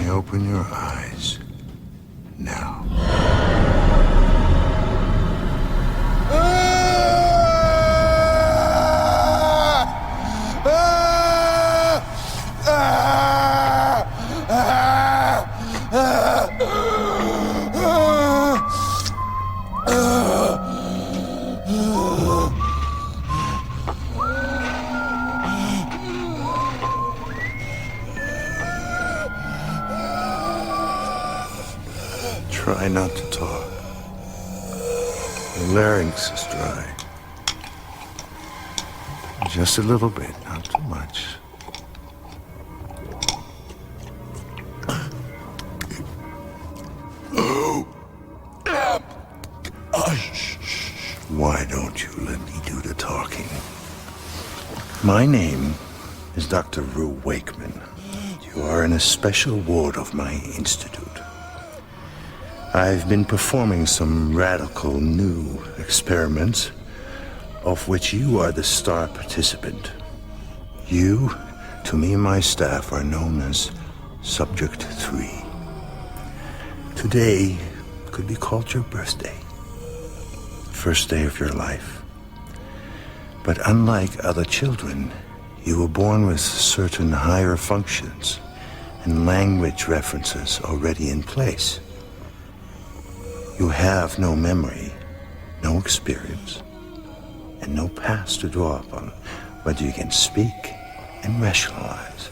may open your eyes now. Try not to talk. The larynx is dry. Just a little bit, not too much. Why don't you let me do the talking? My name is Dr. Rue Wakeman. You are in a special ward of my institute. I've been performing some radical new experiments, of which you are the star participant. You, to me and my staff, are known as Subject 3. Today could be called your birthday, first day of your life. But unlike other children, you were born with certain higher functions and language references already in place. You have no memory, no experience, and no past to draw upon, but you can speak and rationalize.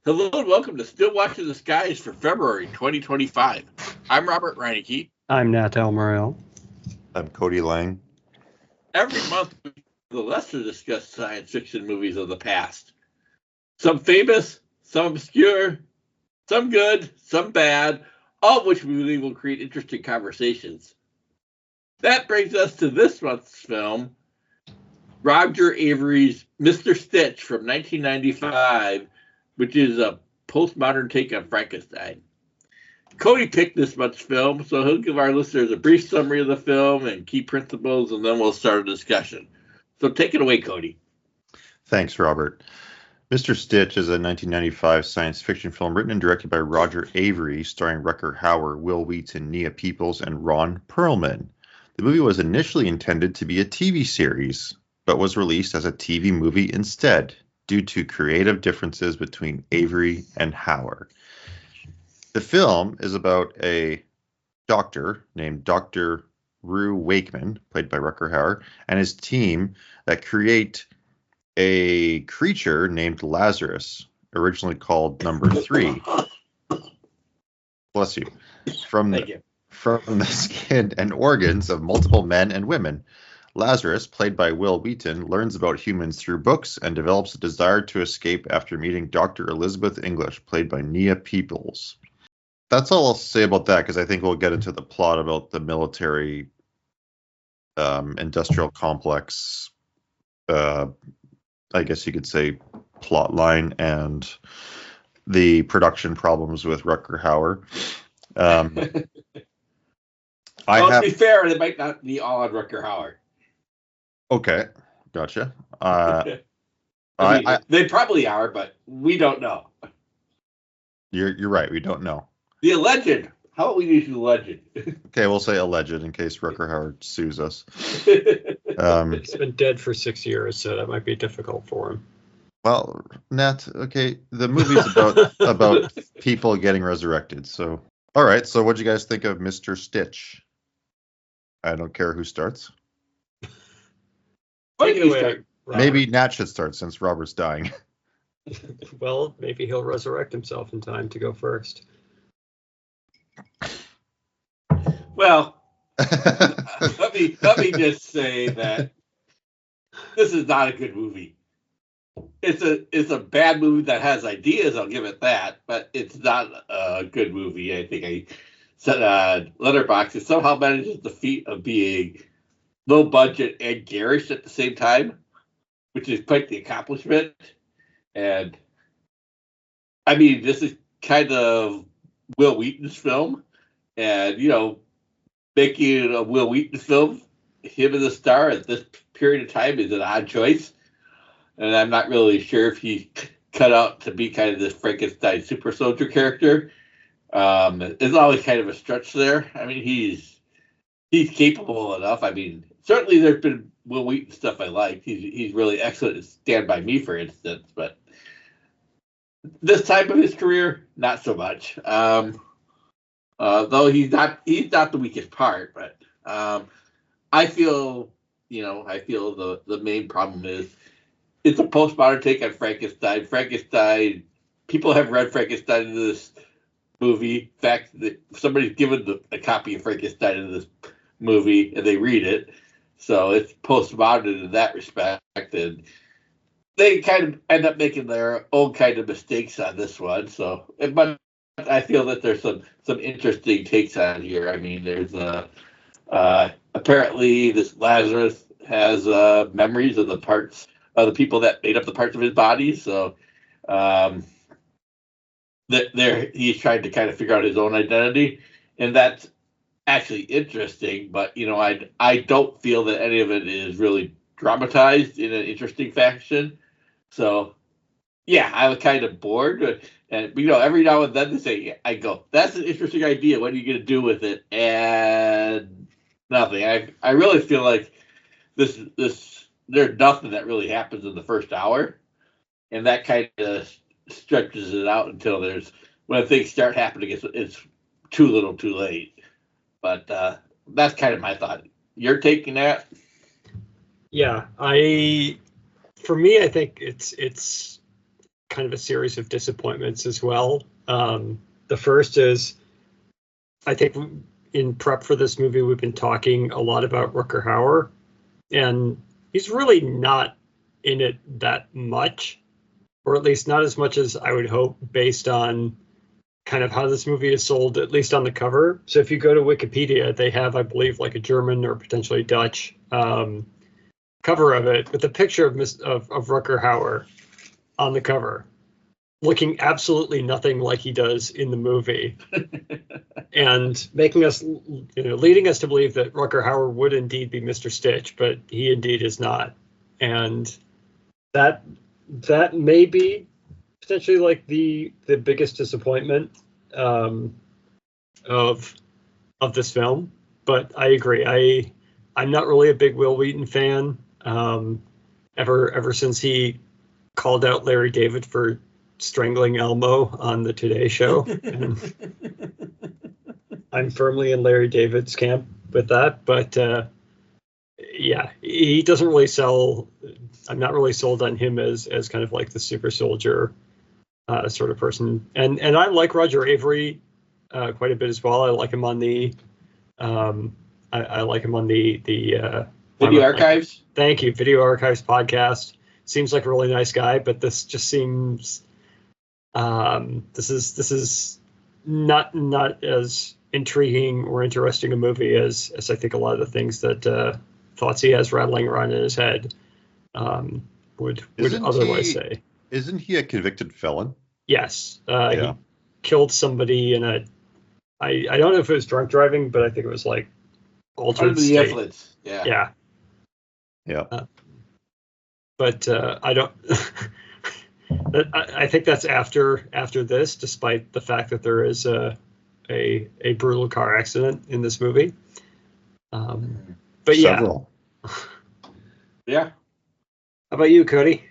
Hello and welcome to Still Watching the Skies for February 2025. I'm Robert Reinecke. I'm Natal Morel. I'm Cody Lang. Every month, we the lesser discussed science fiction movies of the past. Some famous, some obscure, some good, some bad, all of which we believe will create interesting conversations. That brings us to this month's film, Roger Avary's Mr. Stitch from 1995, which is a postmodern take on Frankenstein. Cody picked this month's film, so he'll give our listeners a brief summary of the film and key principles, and then we'll start a discussion. So take it away, Cody. Thanks, Robert. Mr. Stitch is a 1995 science fiction film written and directed by Roger Avary, starring Rutger Hauer, Will Wheaton, Nia Peoples, and Ron Perlman. The movie was initially intended to be a TV series, but was released as a TV movie instead, due to creative differences between Avary and Hauer. The film is about a doctor named Dr. Rue Wakeman, played by Rutger Hauer, and his team that create a creature named Lazarus, originally called Number 3. Bless you. From the skin and organs of multiple men and women. Lazarus, played by Will Wheaton, learns about humans through books and develops a desire to escape after meeting Dr. Elizabeth English, played by Nia Peoples. That's all I'll say about that, because I think we'll get into the plot about the military industrial complex, I guess you could say, plot line, and the production problems with Rutger Hauer. To be fair, they might not be all on Rutger Hauer. Okay, gotcha. They probably are, but we don't know. You're right. We don't know. The alleged. How about we use the alleged? Okay, we'll say alleged in case Rutger Hauer sues us. He's been dead for 6 years, so that might be difficult for him. Well, Nat, okay, the movie's about people getting resurrected. So, all right. So, what'd you guys think of Mr. Stitch? I don't care who starts. Maybe Nat should start since Robert's dying. Well, maybe he'll resurrect himself in time to go first. Well, let me just say that this is not a good movie. It's a bad movie that has ideas, I'll give it that, but it's not a good movie. I think I said Letterboxd. It somehow manages the feat of being low budget and garish at the same time, which is quite the accomplishment. And I mean, this is kind of Will Wheaton's film, and making a Will Wheaton film, him as a star at this period of time is an odd choice. And I'm not really sure if he cut out to be kind of this Frankenstein super soldier character. There's always kind of a stretch there. I mean, he's capable enough. I mean, certainly there's been Will Wheaton stuff I liked. He's really excellent in Stand By Me, for instance, but this time of his career, not so much. Though he's not the weakest part, but I feel the main problem is it's a postmodern take on Frankenstein. Frankenstein, people have read Frankenstein in this movie. In fact, somebody's given a copy of Frankenstein in this movie, and they read it. So it's postmodern in that respect, and they kind of end up making their own kind of mistakes on this one. So, but I feel that there's some interesting takes on here. I mean, there's apparently this Lazarus has memories of the parts of the people that made up the parts of his body. So he's trying to kind of figure out his own identity, and that's actually interesting. But I don't feel that any of it is really dramatized in an interesting fashion. So yeah, I was kind of bored. And every now and then they say, I go, that's an interesting idea. What are you going to do with it? And nothing. I really feel like there's nothing that really happens in the first hour, and that kind of stretches it out until when things start happening, it's too little, too late. But that's kind of my thought. You're taking that? Yeah, for me, I think it's kind of a series of disappointments as well. The first is, I think in prep for this movie, we've been talking a lot about Rutger Hauer, and he's really not in it that much, or at least not as much as I would hope based on kind of how this movie is sold, at least on the cover. So if you go to Wikipedia, they have, I believe, like a German or potentially Dutch cover of it with a picture of Rutger Hauer on the cover, looking absolutely nothing like he does in the movie, and leading us to believe that Rutger Hauer would indeed be Mr. Stitch, but he indeed is not. And that may be potentially like the biggest disappointment of this film. But I agree. I'm not really a big Will Wheaton fan. Ever since he called out Larry David for strangling Elmo on the Today Show. And I'm firmly in Larry David's camp with that, but yeah, he doesn't really sell. I'm not really sold on him as kind of like the super soldier sort of person. And I like Roger Avary quite a bit as well. I like him on the I like him on the Video Archives. Thank you, Video Archives podcast. Seems like a really nice guy, but this just seems this is not as intriguing or interesting a movie as I think a lot of the things that thoughts he has rattling around in his head would otherwise say. Isn't he a convicted felon? Yes. Yeah. He killed somebody in I don't know if it was drunk driving, but I think it was like altered the state. influence. Yeah. Yeah. Yeah. But I don't. I think that's after this, despite the fact that there is a brutal car accident in this movie. But Several. Yeah. How about you, Cody?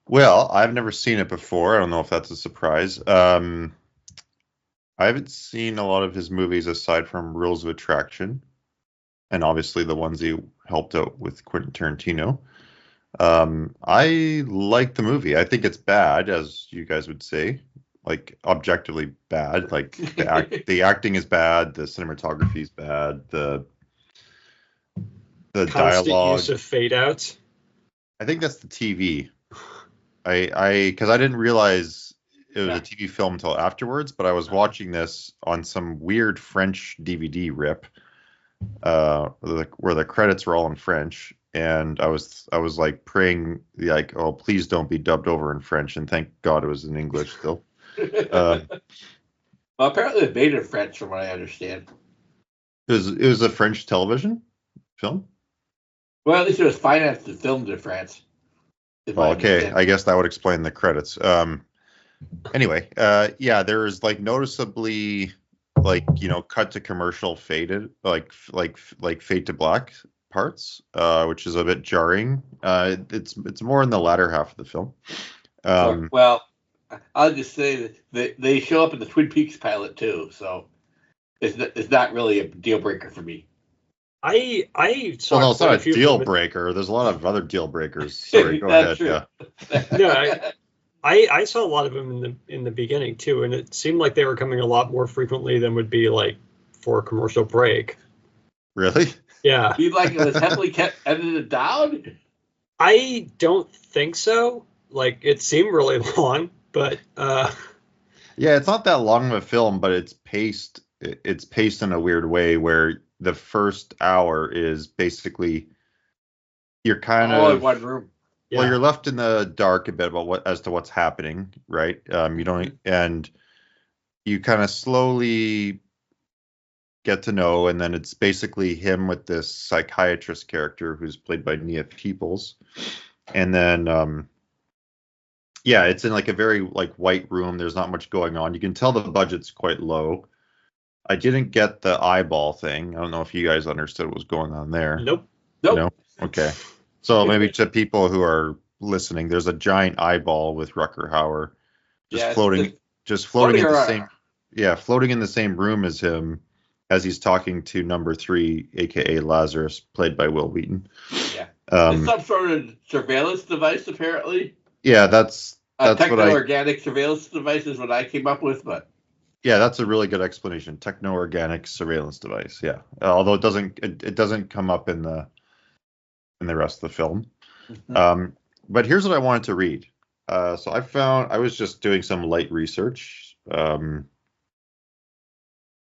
Well, I've never seen it before. I don't know if that's a surprise. I haven't seen a lot of his movies aside from Rules of Attraction, and obviously the ones he helped out with Quentin Tarantino. I like the movie. I think it's bad, as you guys would say, like objectively bad. Like the acting is bad, the cinematography is bad, the Constant dialogue. use of fade outs. I think that's the TV. Because I didn't realize it was a TV film until afterwards, but I was watching this on some weird French DVD rip, where the credits were all in French, and I was like praying, like, oh, please don't be dubbed over in French, and thank God it was in English still. Well, apparently they made it in French, from what I understand. It was a French television film. Well, at least it was financed and filmed in France. is my Well, okay, understanding. I guess that would explain the credits. Anyway, yeah, there is like noticeably like cut to commercial faded like fade to black parts, which is a bit jarring. It's more in the latter half of the film. Sure. Well, I'll just say that they show up in the Twin Peaks pilot too, so it's not really a deal breaker for me. I saw Well, no, it's quite not a few a deal of them. breaker. There's a lot of other deal breakers. Sorry, go That's ahead. true. Yeah. No, I saw a lot of them in the beginning too, and it seemed like they were coming a lot more frequently than would be like for a commercial break. Really? Yeah. Seemed like it was heavily kept edited down. I don't think so. Like it seemed really long, but Yeah, it's not that long of a film, but it's paced in a weird way where the first hour is basically you're kind All in of one room. yeah. well, you're left in the dark a bit about what's happening, right? You don't, and you kind of slowly get to know, and then it's basically him with this psychiatrist character who's played by Nia Peoples, and then yeah, it's in like a very like white room. There's not much going on. You can tell the budget's quite low. I didn't get the eyeball thing. I don't know if you guys understood what was going on there. Nope. No? Okay. So maybe to people who are listening, there's a giant eyeball with Rutger Hauer just floating in the around. same floating in the same room as him as he's talking to number 3, aka Lazarus, played by Will Wheaton. Yeah. It's some sort of surveillance device, apparently. Yeah, that's techno-organic surveillance device is what I came up with, but yeah, that's a really good explanation. Techno-organic surveillance device. Yeah, although it doesn't come up in the rest of the film. Mm-hmm. But here's what I wanted to read. So I was just doing some light research, and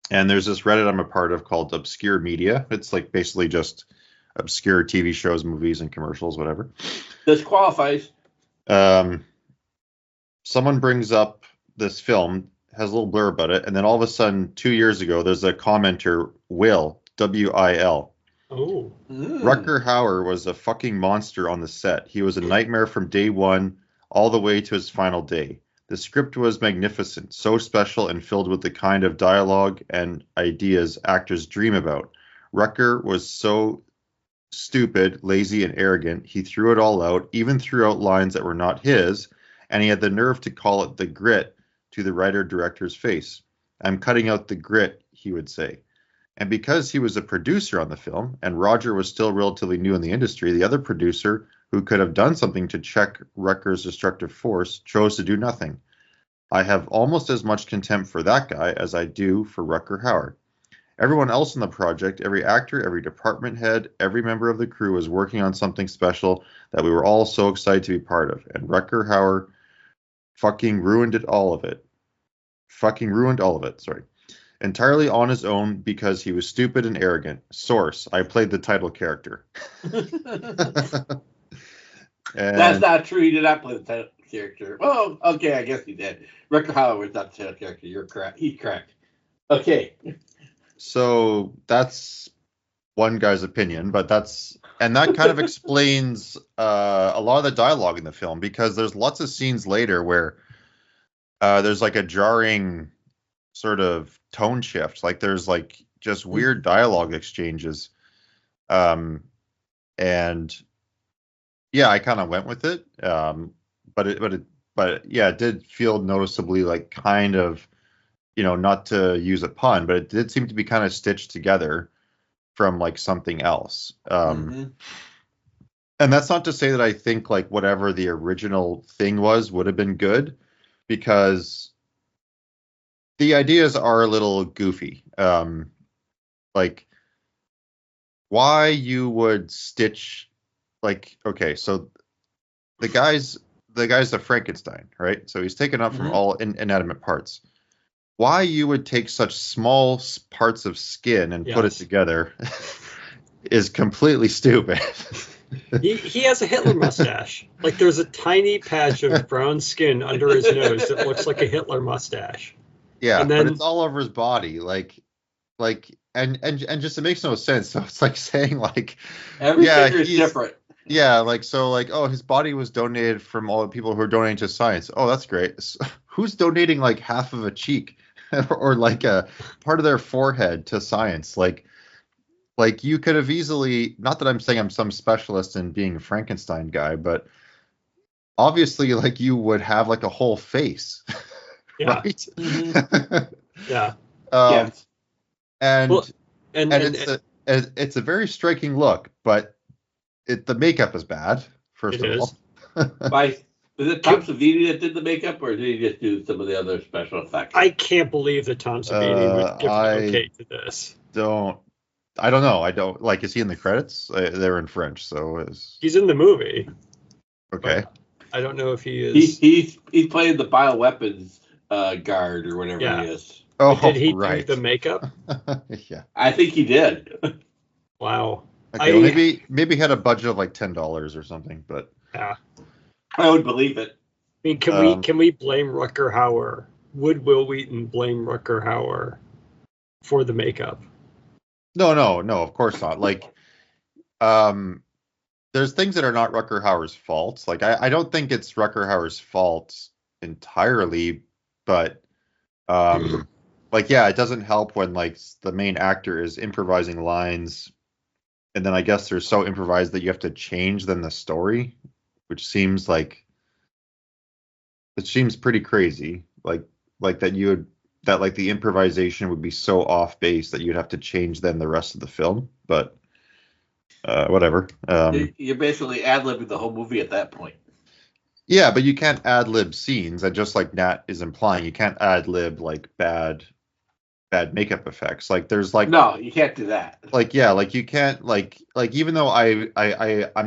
there's this Reddit I'm a part of called Obscure Media. It's like basically just obscure TV shows, movies, and commercials, whatever. This qualifies. Someone brings up this film, has a little blurb about it, and then all of a sudden, 2 years ago, there's a commenter, Will, W-I-L. Oh. Rutger Hauer was a fucking monster on the set. He was a nightmare from day one all the way to his final day. The script was magnificent, so special and filled with the kind of dialogue and ideas actors dream about. Rutger was so stupid, lazy, and arrogant. He threw it all out, even threw out lines that were not his, and he had the nerve to call it the grit to the writer-director's face. I'm cutting out the grit, he would say. And because he was a producer on the film, and Roger was still relatively new in the industry, the other producer, who could have done something to check Rutger's destructive force, chose to do nothing. I have almost as much contempt for that guy as I do for Rutger Hauer. Everyone else in the project, every actor, every department head, every member of the crew was working on something special that we were all so excited to be part of. And Rutger Hauer fucking ruined all of it. Sorry. Entirely on his own because he was stupid and arrogant. Source, I played the title character. That's not true. He did not play the title character. Oh, okay, I guess he did. Rutger Hauer was not the title character. You're correct. He's correct. Okay. So that's one guy's opinion, but that kind of explains a lot of the dialogue in the film, because there's lots of scenes later where there's like a jarring sort of tone shift. Like there's like just weird dialogue exchanges. And yeah, I kind of went with it. But yeah, it did feel noticeably like kind of, not to use a pun, but it did seem to be kind of stitched together from like something else. And that's not to say that I think like whatever the original thing would have been good, because the ideas are a little goofy. Like why you would stitch, like, okay, so the guy's a Frankenstein, right? So he's taken up from all inanimate parts. Why you would take such small parts of skin and put it together is completely stupid. He has a Hitler mustache. Like there's a tiny patch of brown skin under his nose that looks like a Hitler mustache. Yeah, but it's all over his body, and just it makes no sense. So it's like saying like every figure is different. Yeah, like so, like oh, his body was donated from all the people who are donating to science. Oh, that's great. Who's donating like half of a cheek or like a part of their forehead to science? Like you could have easily, not that I'm saying I'm some specialist in being a Frankenstein guy, but obviously like you would have like a whole face, Yeah. right? Yeah. um, Yes. and Well, and it's a very striking look, but the makeup is bad, first it of is. all. Was it Tom Savini that did the makeup, or did he just do some of the other special effects? I can't believe that Tom Savini would give the okay to this. I don't know. I don't like. Is he in the credits? They're in French, so it's He's in the movie. okay. I don't know if he is. He's playing the bioweapons guard or whatever Yeah. he is. Oh, Did he right. do the makeup? Yeah. I think he did. Wow. Okay. Well, maybe he had a budget of like $10 or something, but Yeah. I would believe it. I mean, can we blame Rutger Hauer? Would Will Wheaton blame Rutger Hauer for the makeup? no, of course not. Like, there's things that are not Rutger Hauer's faults. Like, I don't think it's Rutger Hauer's fault entirely, but like, yeah, it doesn't help when like the main actor is improvising lines, and then I guess they're so improvised that you have to change then the story, which seems like it seems pretty crazy. Like that like the improvisation would be so off base that you'd have to change then the rest of the film. But whatever. You're basically ad-libbing the whole movie at that point. Yeah, but you can't ad lib scenes, and just like Nat is implying, you can't ad lib like bad makeup effects. Like there's like No, you can't do that. like yeah, like you can't like even though I'm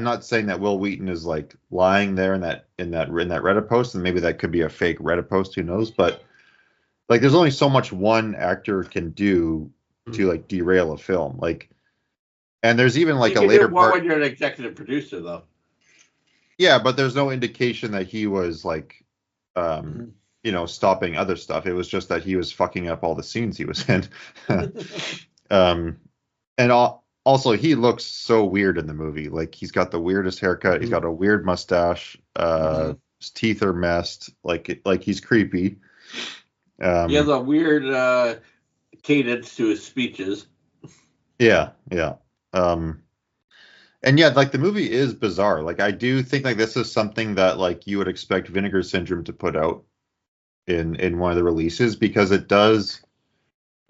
not saying that Will Wheaton is like lying there in that Reddit post, and maybe that could be a fake Reddit post, who knows, but like there's only so much one actor can do to like derail a film. Like, and there's even like you a can later do more part. when you're an executive producer, though. Yeah, but there's no indication that he was like stopping other stuff. It was just that he was fucking up all the scenes he was in. And also he looks so weird in the movie. Like he's got the weirdest haircut. He's got a weird mustache. His teeth are messed. Like he's creepy. He has a weird cadence to his speeches. Yeah. And yeah, like the movie is bizarre. Like I do think like this is something that like you would expect Vinegar Syndrome to put out in one of the releases, because it does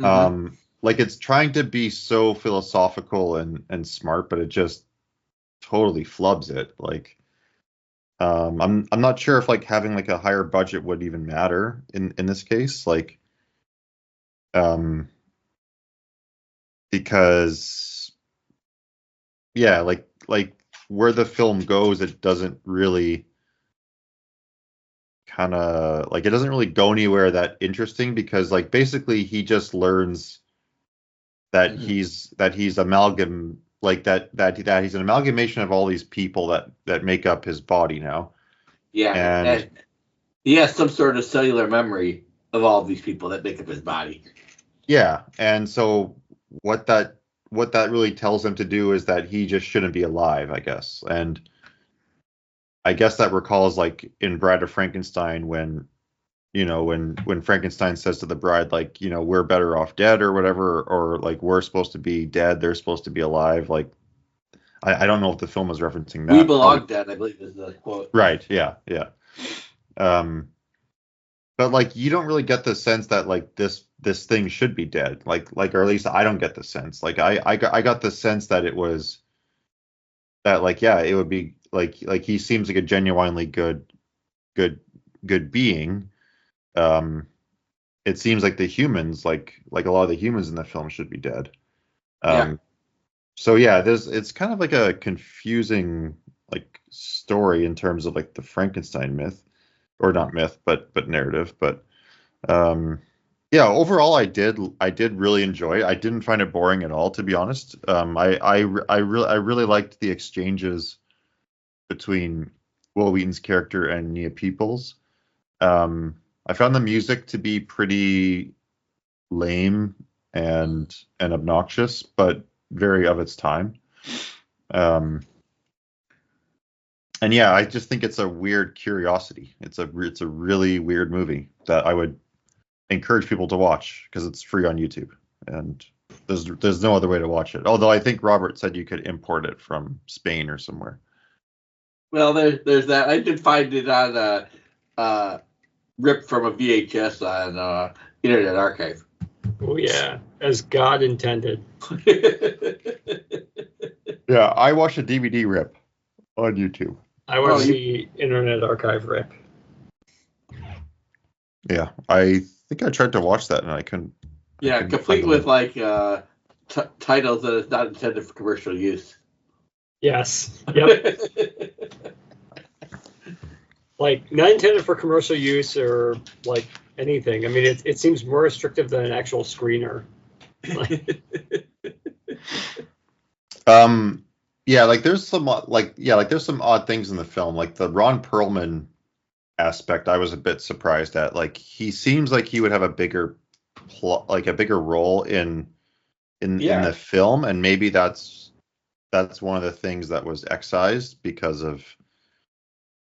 like it's trying to be so philosophical and smart, but it just totally flubs it. Like I'm not sure if like having like a higher budget would even matter in this case, like because yeah, like where the film goes, it doesn't really kind of like it doesn't really go anywhere that interesting, because like basically he just learns that he's amalgam like that he's an amalgamation of all these people that make up his body now. Yeah, and he has some sort of cellular memory of all these people that make up his body. Yeah, and so what that really tells him to do is that he just shouldn't be alive, I guess. And I guess that recalls like in Bride of Frankenstein when Frankenstein says to the bride, like, we're better off dead or whatever, or like we're supposed to be dead, they're supposed to be alive. Like I don't know if the film was referencing that. We belong dead, I believe is the quote. Right, yeah. But like you don't really get the sense that like this thing should be dead, like or at least I don't get the sense. Like I got the sense that it was that like yeah, it would be like he seems like a genuinely good being. It seems like the humans like a lot of the humans in the film should be dead. So yeah, it's kind of like a confusing like story in terms of like the Frankenstein myth. Or not myth, but narrative. But yeah, overall, I did really enjoy it. I didn't find it boring at all, to be honest. I really liked the exchanges between Will Wheaton's character and Nia Peoples. I found the music to be pretty lame and obnoxious, but very of its time. And yeah, I just think it's a weird curiosity. It's a really weird movie that I would encourage people to watch because it's free on YouTube, and there's no other way to watch it. Although I think Robert said you could import it from Spain or somewhere. Well, there's that. I did find it on ripped from a VHS on Internet Archive. Oh yeah, as God intended. Yeah, I watched a DVD rip on YouTube. I watched the Internet Archive rip. Yeah, I think I tried to watch that and I couldn't. Yeah, complete with like titles that is not intended for commercial use. Yes. Yep. Like not intended for commercial use or like anything. I mean, it seems more restrictive than an actual screener. Yeah, like there's some there's some odd things in the film, like the Ron Perlman aspect. I was a bit surprised at. Like he seems like he would have a bigger role in the film, and maybe that's one of the things that was excised because of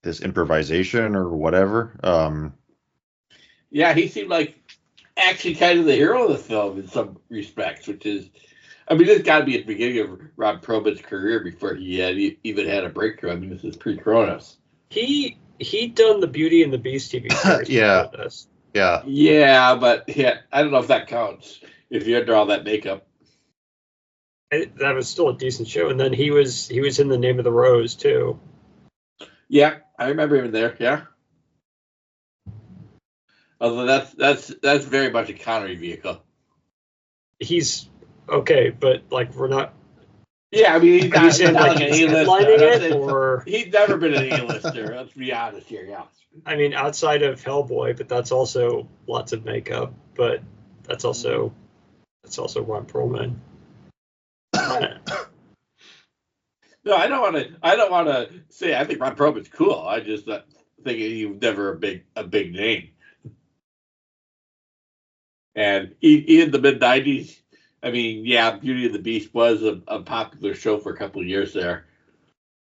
this improvisation or whatever. Yeah, he seemed like actually kind of the hero of the film in some respects, which is, I mean, this got to be at the beginning of Ron Perlman's career before he had even had a breakthrough. I mean, this is pre-Kronos. He done the Beauty and the Beast TV series. Yeah. This. Yeah. Yeah, but I don't know if that counts if you're under all that makeup. That was still a decent show, and then he was in The Name of the Rose too. Yeah, I remember him there. Yeah. Although that's very much a Connery vehicle. He's okay, but like we're not. Yeah, I mean, he's not like like an A-lister. He's never been an A-lister. Let's be honest here, yeah. I mean, outside of Hellboy, but that's also lots of makeup. But that's also Ron Perlman. No, I don't want to say I think Ron Perlman's cool. I just think he was never a big name. And in the mid '90s, I mean, yeah, Beauty and the Beast was a popular show for a couple of years there.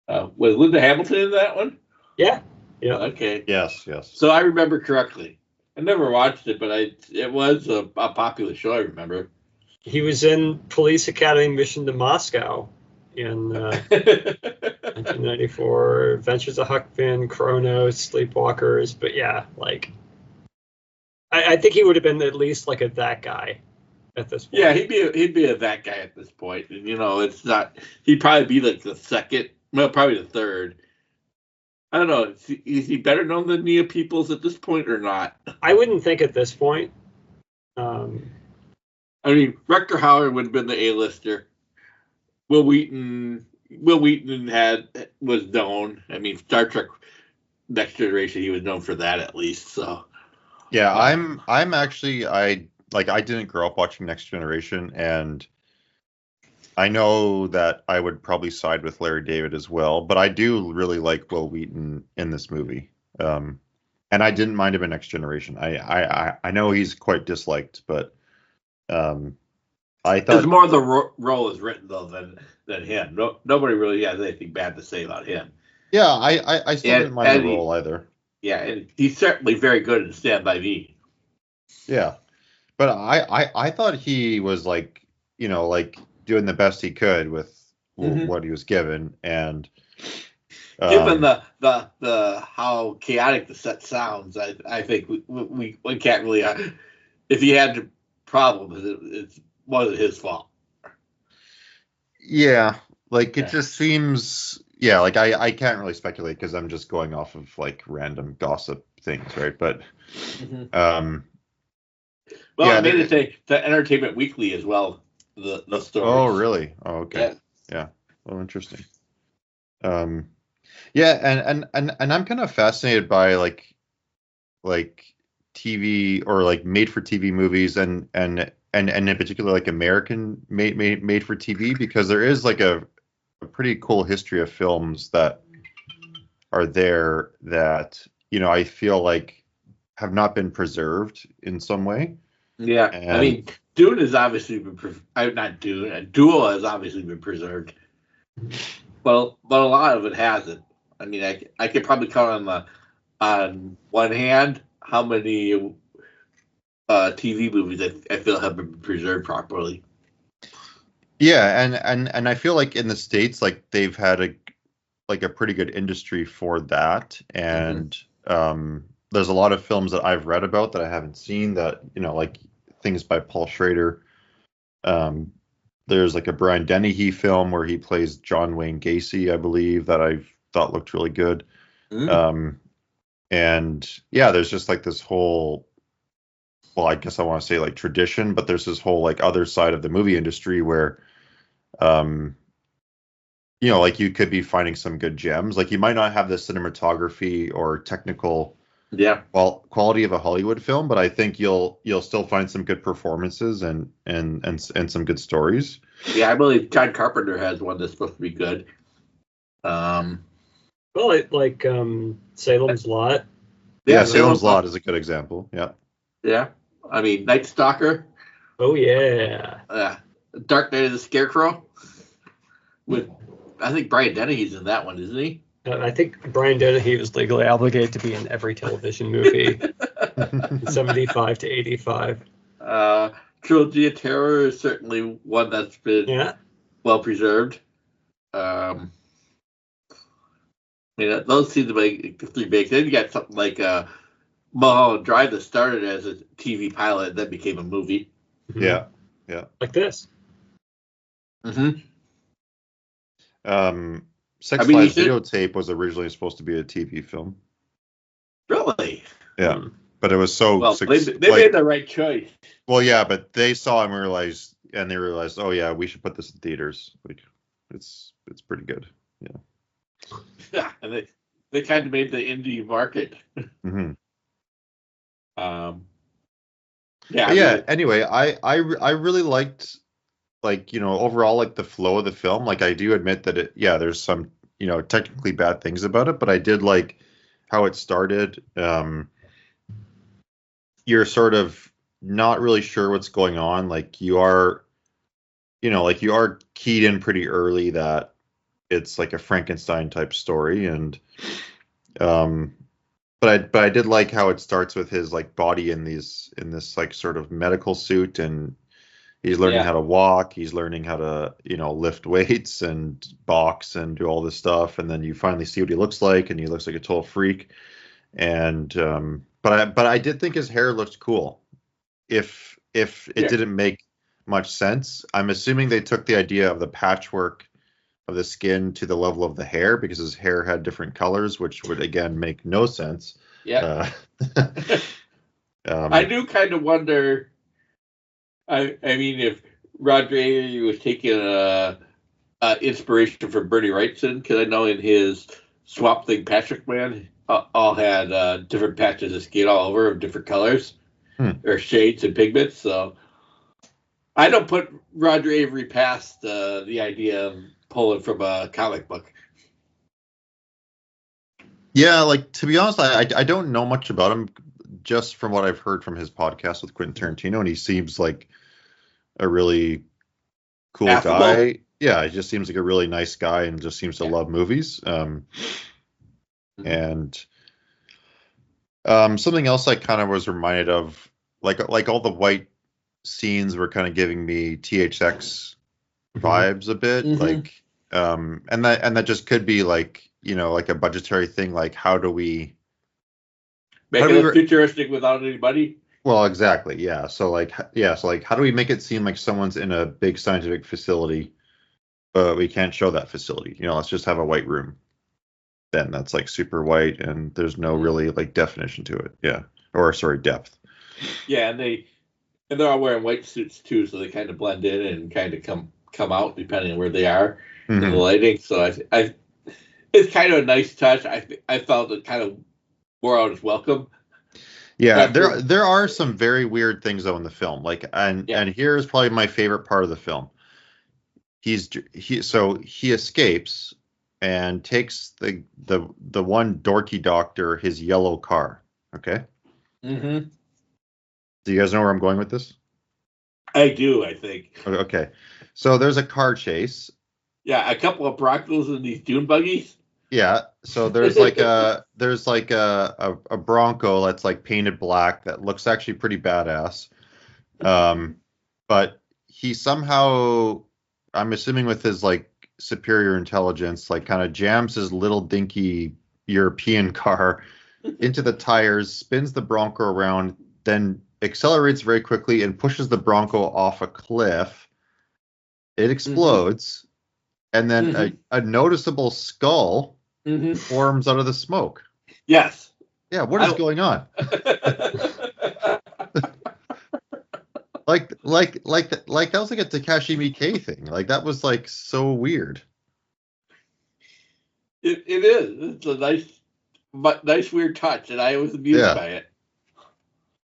Was Linda Hamilton in that one? Yeah. Yeah. Okay. Yes. So I remember correctly. I never watched it, but it was a popular show. I remember. He was in Police Academy Mission to Moscow in 1994. Adventures of Huck Finn, Kronos, Sleepwalkers. But yeah, like I think he would have been at least like that guy at this point. Yeah, he'd be a that guy at this point. And it's not. He'd probably be like the second, well, probably the third. I don't know. Is he better known than Nia Peoples at this point or not? I wouldn't think at this point. I mean, Rutger Hauer would have been the A-lister. Will Wheaton was known. I mean, Star Trek Next Generation, he was known for that at least. So yeah, I'm actually I didn't grow up watching Next Generation, and I know that I would probably side with Larry David as well, but I do really like Will Wheaton in this movie. And I didn't mind him in Next Generation. I know he's quite disliked, but I thought it's more the role is written though than him. Nobody really has anything bad to say about him. Yeah, I still didn't mind the role either. Yeah, and he's certainly very good in Stand By Me. Yeah, but I thought he was like doing the best he could with what he was given, and given the how chaotic the set sounds, I think we can't really. If he had problems, it wasn't his fault. Yeah, like it just seems. Yeah, like I can't really speculate because I'm just going off of like random gossip things, right? But well, I made it to Entertainment Weekly as well. The story. Oh, really? Oh, okay. Yeah. Oh, interesting. Yeah, and I'm kind of fascinated by like TV or like made for TV movies and in particular like American made for TV, because there is like a pretty cool history of films that are there that I feel like have not been preserved in some way. Yeah, I mean, Dune has obviously been not Dune. Duel has obviously been preserved, but a lot of it hasn't. I mean, I could probably count on one hand how many TV movies I feel have been preserved properly. Yeah, and I feel like in the States, like they've had a pretty good industry for that, and there's a lot of films that I've read about that I haven't seen that, like things by Paul Schrader. There's like a Brian Dennehy film where he plays John Wayne Gacy, I believe, that I thought looked really good. And yeah, there's just like this whole, well, I guess I want to say like tradition, but there's this whole like other side of the movie industry where, like you could be finding some good gems. Like you might not have the cinematography or technical quality of a Hollywood film, but I think you'll still find some good performances and some good stories. Yeah, I believe John Carpenter has one that's supposed to be good. Well, like Salem's Lot. Yeah, Salem's Lot is a good example. Yeah. Yeah. I mean, Night Stalker. Oh yeah. Dark Knight of the Scarecrow. With, I think Brian Dennehy's in that one, isn't he? I think Brian Dennehy was legally obligated to be in every television movie. 75 to 85. Trilogy of Terror is certainly one that's been well preserved. Those seem to be three big. Then you got something like Mulholland Drive that started as a TV pilot and then became a movie. Yeah. Like this. Sex Lies Videotape was originally supposed to be a TV film. Really? Yeah. But it was so... Well, they made the right choice. Well, yeah, but they saw and realized, oh yeah, we should put this in theaters. Like, it's pretty good. Yeah. Yeah, and they kind of made the indie market. Anyway, I really liked, like, overall, like the flow of the film. Like, I do admit that there's some, technically bad things about it, but I did like how it started. You're sort of not really sure what's going on. Like you are keyed in pretty early that it's like a Frankenstein type story. And, but I did like how it starts with his like body in this like sort of medical suit, and he's learning how to walk. He's learning how to, lift weights and box and do all this stuff. And then you finally see what he looks like, and he looks like a total freak. And, but I did think his hair looked cool. If it didn't make much sense, I'm assuming they took the idea of the patchwork of the skin to the level of the hair, because his hair had different colors, which would again make no sense. Yeah. I do kind of wonder. I mean, if Roger Avary was taking inspiration from Bernie Wrightson, because I know in his Swamp Thing Patrick Man all had different patches of skin all over of different colors or shades and pigments. So I don't put Roger Avary past the idea of pulling from a comic book. Yeah, like, to be honest, I don't know much about him, just from what I've heard from his podcast with Quentin Tarantino, and he seems like a really cool guy. Yeah, he just seems like a really nice guy and just seems to love movies. And something else I kind of was reminded of, like all the white scenes were kind of giving me THX vibes a bit, like, and that just could be like, like a budgetary thing. Like, how do we make it futuristic without anybody? Well, exactly. Yeah. So how do we make it seem like someone's in a big scientific facility, but we can't show that facility? Let's just have a white room. Then that's like super white, and there's no really like definition to it. Yeah. Or sorry, depth. Yeah, and they're all wearing white suits too, so they kind of blend in and kind of come out depending on where they are in the lighting. So I it's kind of a nice touch. I felt it kind of wore out its welcome. Yeah, there are some very weird things though in the film. Like, and here's probably my favorite part of the film. He escapes and takes the one dorky doctor his yellow car. Okay. Do you guys know where I'm going with this? I do, I think. Okay. So there's a car chase. Yeah, a couple of Broncos in these dune buggies. Yeah, so there's like a Bronco that's like painted black that looks actually pretty badass. But he somehow, I'm assuming with his like superior intelligence, like kind of jams his little dinky European car into the tires, spins the Bronco around, then accelerates very quickly and pushes the Bronco off a cliff. It explodes, and then a noticeable skull forms out of the smoke. Yes. Yeah, what is going on? Like that was like a Takashi Miike thing. Like that was like so weird. It is. It's a nice weird touch, and I was amused by it.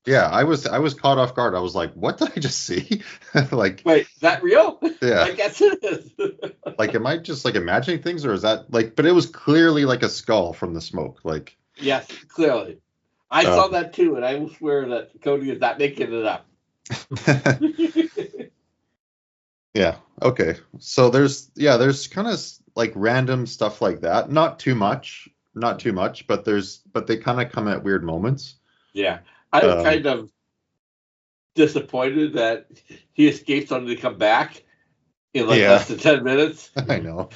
Yeah, I was caught off guard. I was like, "What did I just see?" Like, wait, is that real? Yeah, I guess it is. Like, am I just like imagining things, or is that like? But it was clearly like a skull from the smoke. Like, yes, clearly. I saw that too, and I will swear that Cody is not making it up. Yeah. Okay. So there's kind of like random stuff like that. Not too much, but they kind of come at weird moments. Yeah. I was kind of disappointed that he escapes only to come back in like less than 10 minutes. I know.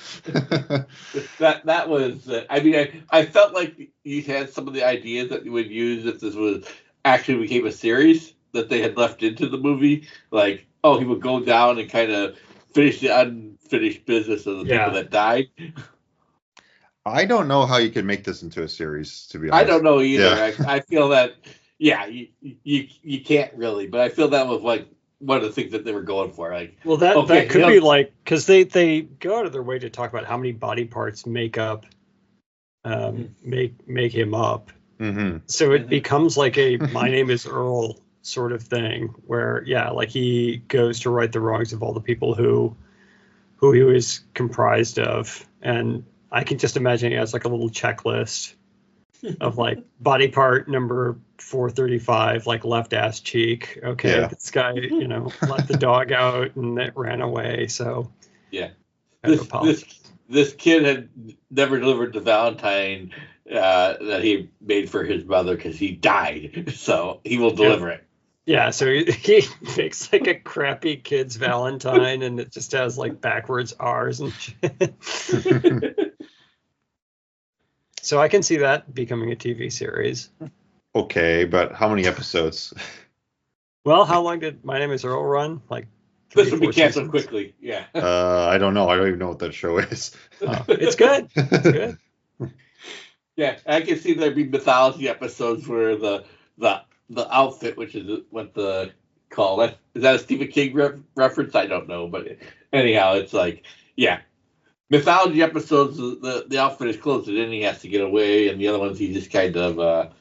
that was, I mean, I felt like you had some of the ideas that you would use if this was actually became a series that they had left into the movie. Like, he would go down and kind of finish the unfinished business of the people that died. I don't know how you can make this into a series, to be honest. I don't know either. Yeah. I feel that, you can't really, but I feel that was like one of the things that they were going for. Like, well, that could be like, because they go out of their way to talk about how many body parts make him up. So it becomes like a My Name is Earl sort of thing, where like he goes to right the wrongs of all the people who he was comprised of, and I can just imagine it as like a little checklist of like body part number 435, like left ass cheek. Okay, this guy, let the dog out and it ran away. So this kid had never delivered the Valentine that he made for his mother because he died. So he will deliver it. Yeah, so he makes like a crappy kid's Valentine, and it just has like backwards R's and shit. So I can see that becoming a TV series. Okay, but how many episodes? Well, how long did My Name is Earl run? Like this would be canceled quickly. Yeah. I don't know. I don't even know what that show is. It's good. It's good. Yeah, I can see there'd be mythology episodes where the outfit, which is what the call is that a Stephen King reference? I don't know, but anyhow, it's like mythology episodes. The outfit is closed, and then he has to get away, and the other ones he just kind of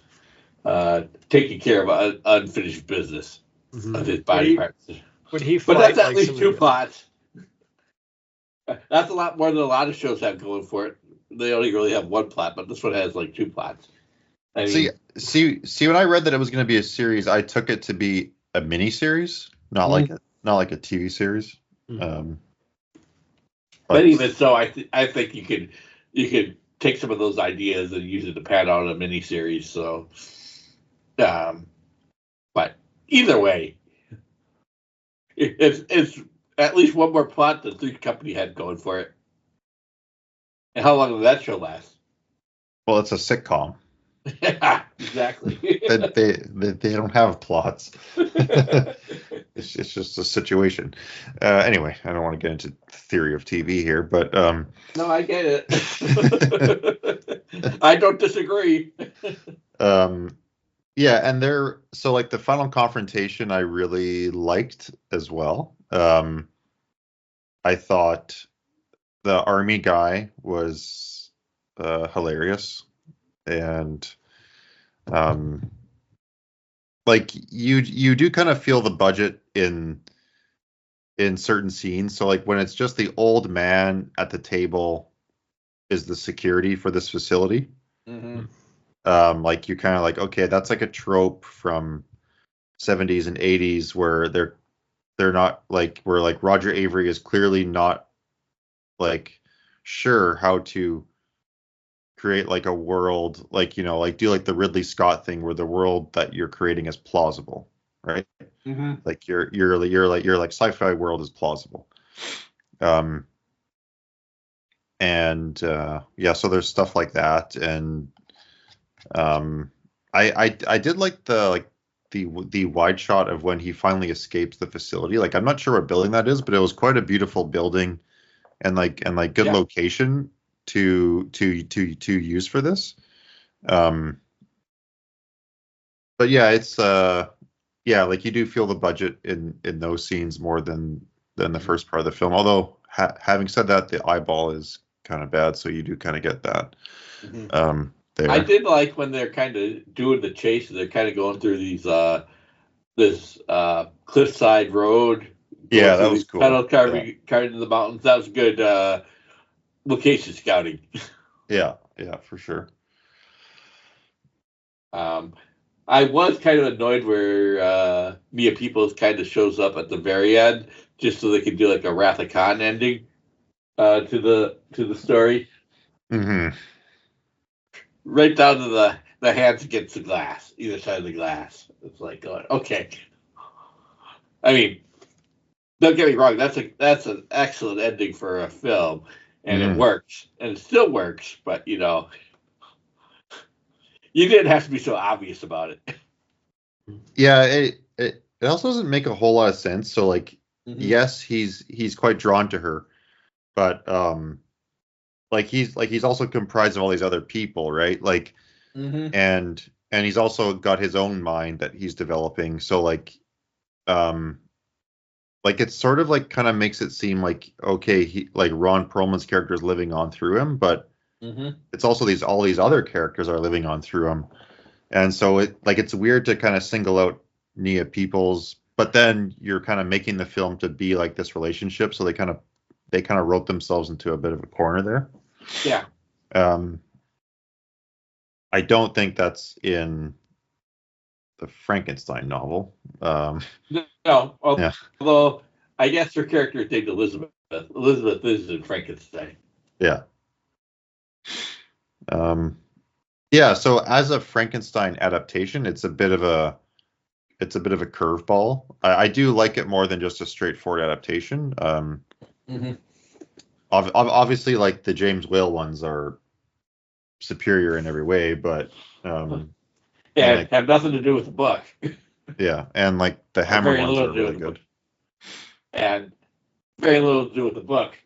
taking care of unfinished business of his body parts. Would he? But that's at least two plots. That's a lot more than a lot of shows have going for it. They only really have one plot, but this one has like two plots. I mean, see, when I read that it was going to be a series, I took it to be a mini series, not like a TV series. But even so, I think you could take some of those ideas and use it to pad out a mini series. So, but either way, it's at least one more plot that the company had going for it. And how long did that show last? Well, it's a sitcom. Yeah, exactly. they don't have plots. It's just a situation. Anyway, I don't want to get into theory of TV here, but no, I get it. I don't disagree. And so like the final confrontation I really liked as well. I thought the army guy was hilarious. And like you do kind of feel the budget in certain scenes. So like when it's just the old man at the table is the security for this facility. Like you kind of like, okay, that's like a trope from 70s and 80s where they're not like, where like Roger Avary is clearly not like sure how to create like a world, like, like do like the Ridley Scott thing where the world that you're creating is plausible, right? Mm-hmm. Like your sci-fi world is plausible. And yeah, so there's stuff like that, and I did like the wide shot of when he finally escapes the facility. Like, I'm not sure what building that is, but it was quite a beautiful building, and good Yeah. location to use for this. But yeah, it's yeah, like you do feel the budget in those scenes more than the first part of the film. Although having said that, the eyeball is kind of bad, so you do kind of get that. Mm-hmm. There. I did like when they're kind of doing the chase, and they're kind of going through this cliffside road. Yeah, that was cool. Pedal carving in the mountains. That was good location scouting. Yeah, for sure. I was kind of annoyed where Mia Peoples kind of shows up at the very end, just so they could do like a Wrath of Khan ending to the story. Mm-hmm. Right down to the hands against the glass, either side of the glass. It's like going, okay. I mean, don't get me wrong, that's an excellent ending for a film, and it works, and it still works, but you didn't have to be so obvious about it. Yeah, it also doesn't make a whole lot of sense. So like, yes, he's quite drawn to her, but like he's also comprised of all these other people, right? Like, and he's also got his own mind that he's developing. So like it's sort of like kind of makes it seem like, okay, he, like Ron Perlman's character is living on through him, but it's also all these other characters are living on through him. And so it's weird to kind of single out Nia Peoples, but then you're kind of making the film to be like this relationship. So they kind of wrote themselves into a bit of a corner there. Yeah. I don't think that's in the Frankenstein novel. No. Yeah. Although I guess her character is named Elizabeth. Elizabeth is in Frankenstein. Yeah. Yeah. So as a Frankenstein adaptation, it's a bit of a curveball. I do like it more than just a straightforward adaptation. Obviously, like the James Whale ones are superior in every way, but have nothing to do with the book. Yeah, and like the Hammer ones are really good. And very little to do with the book.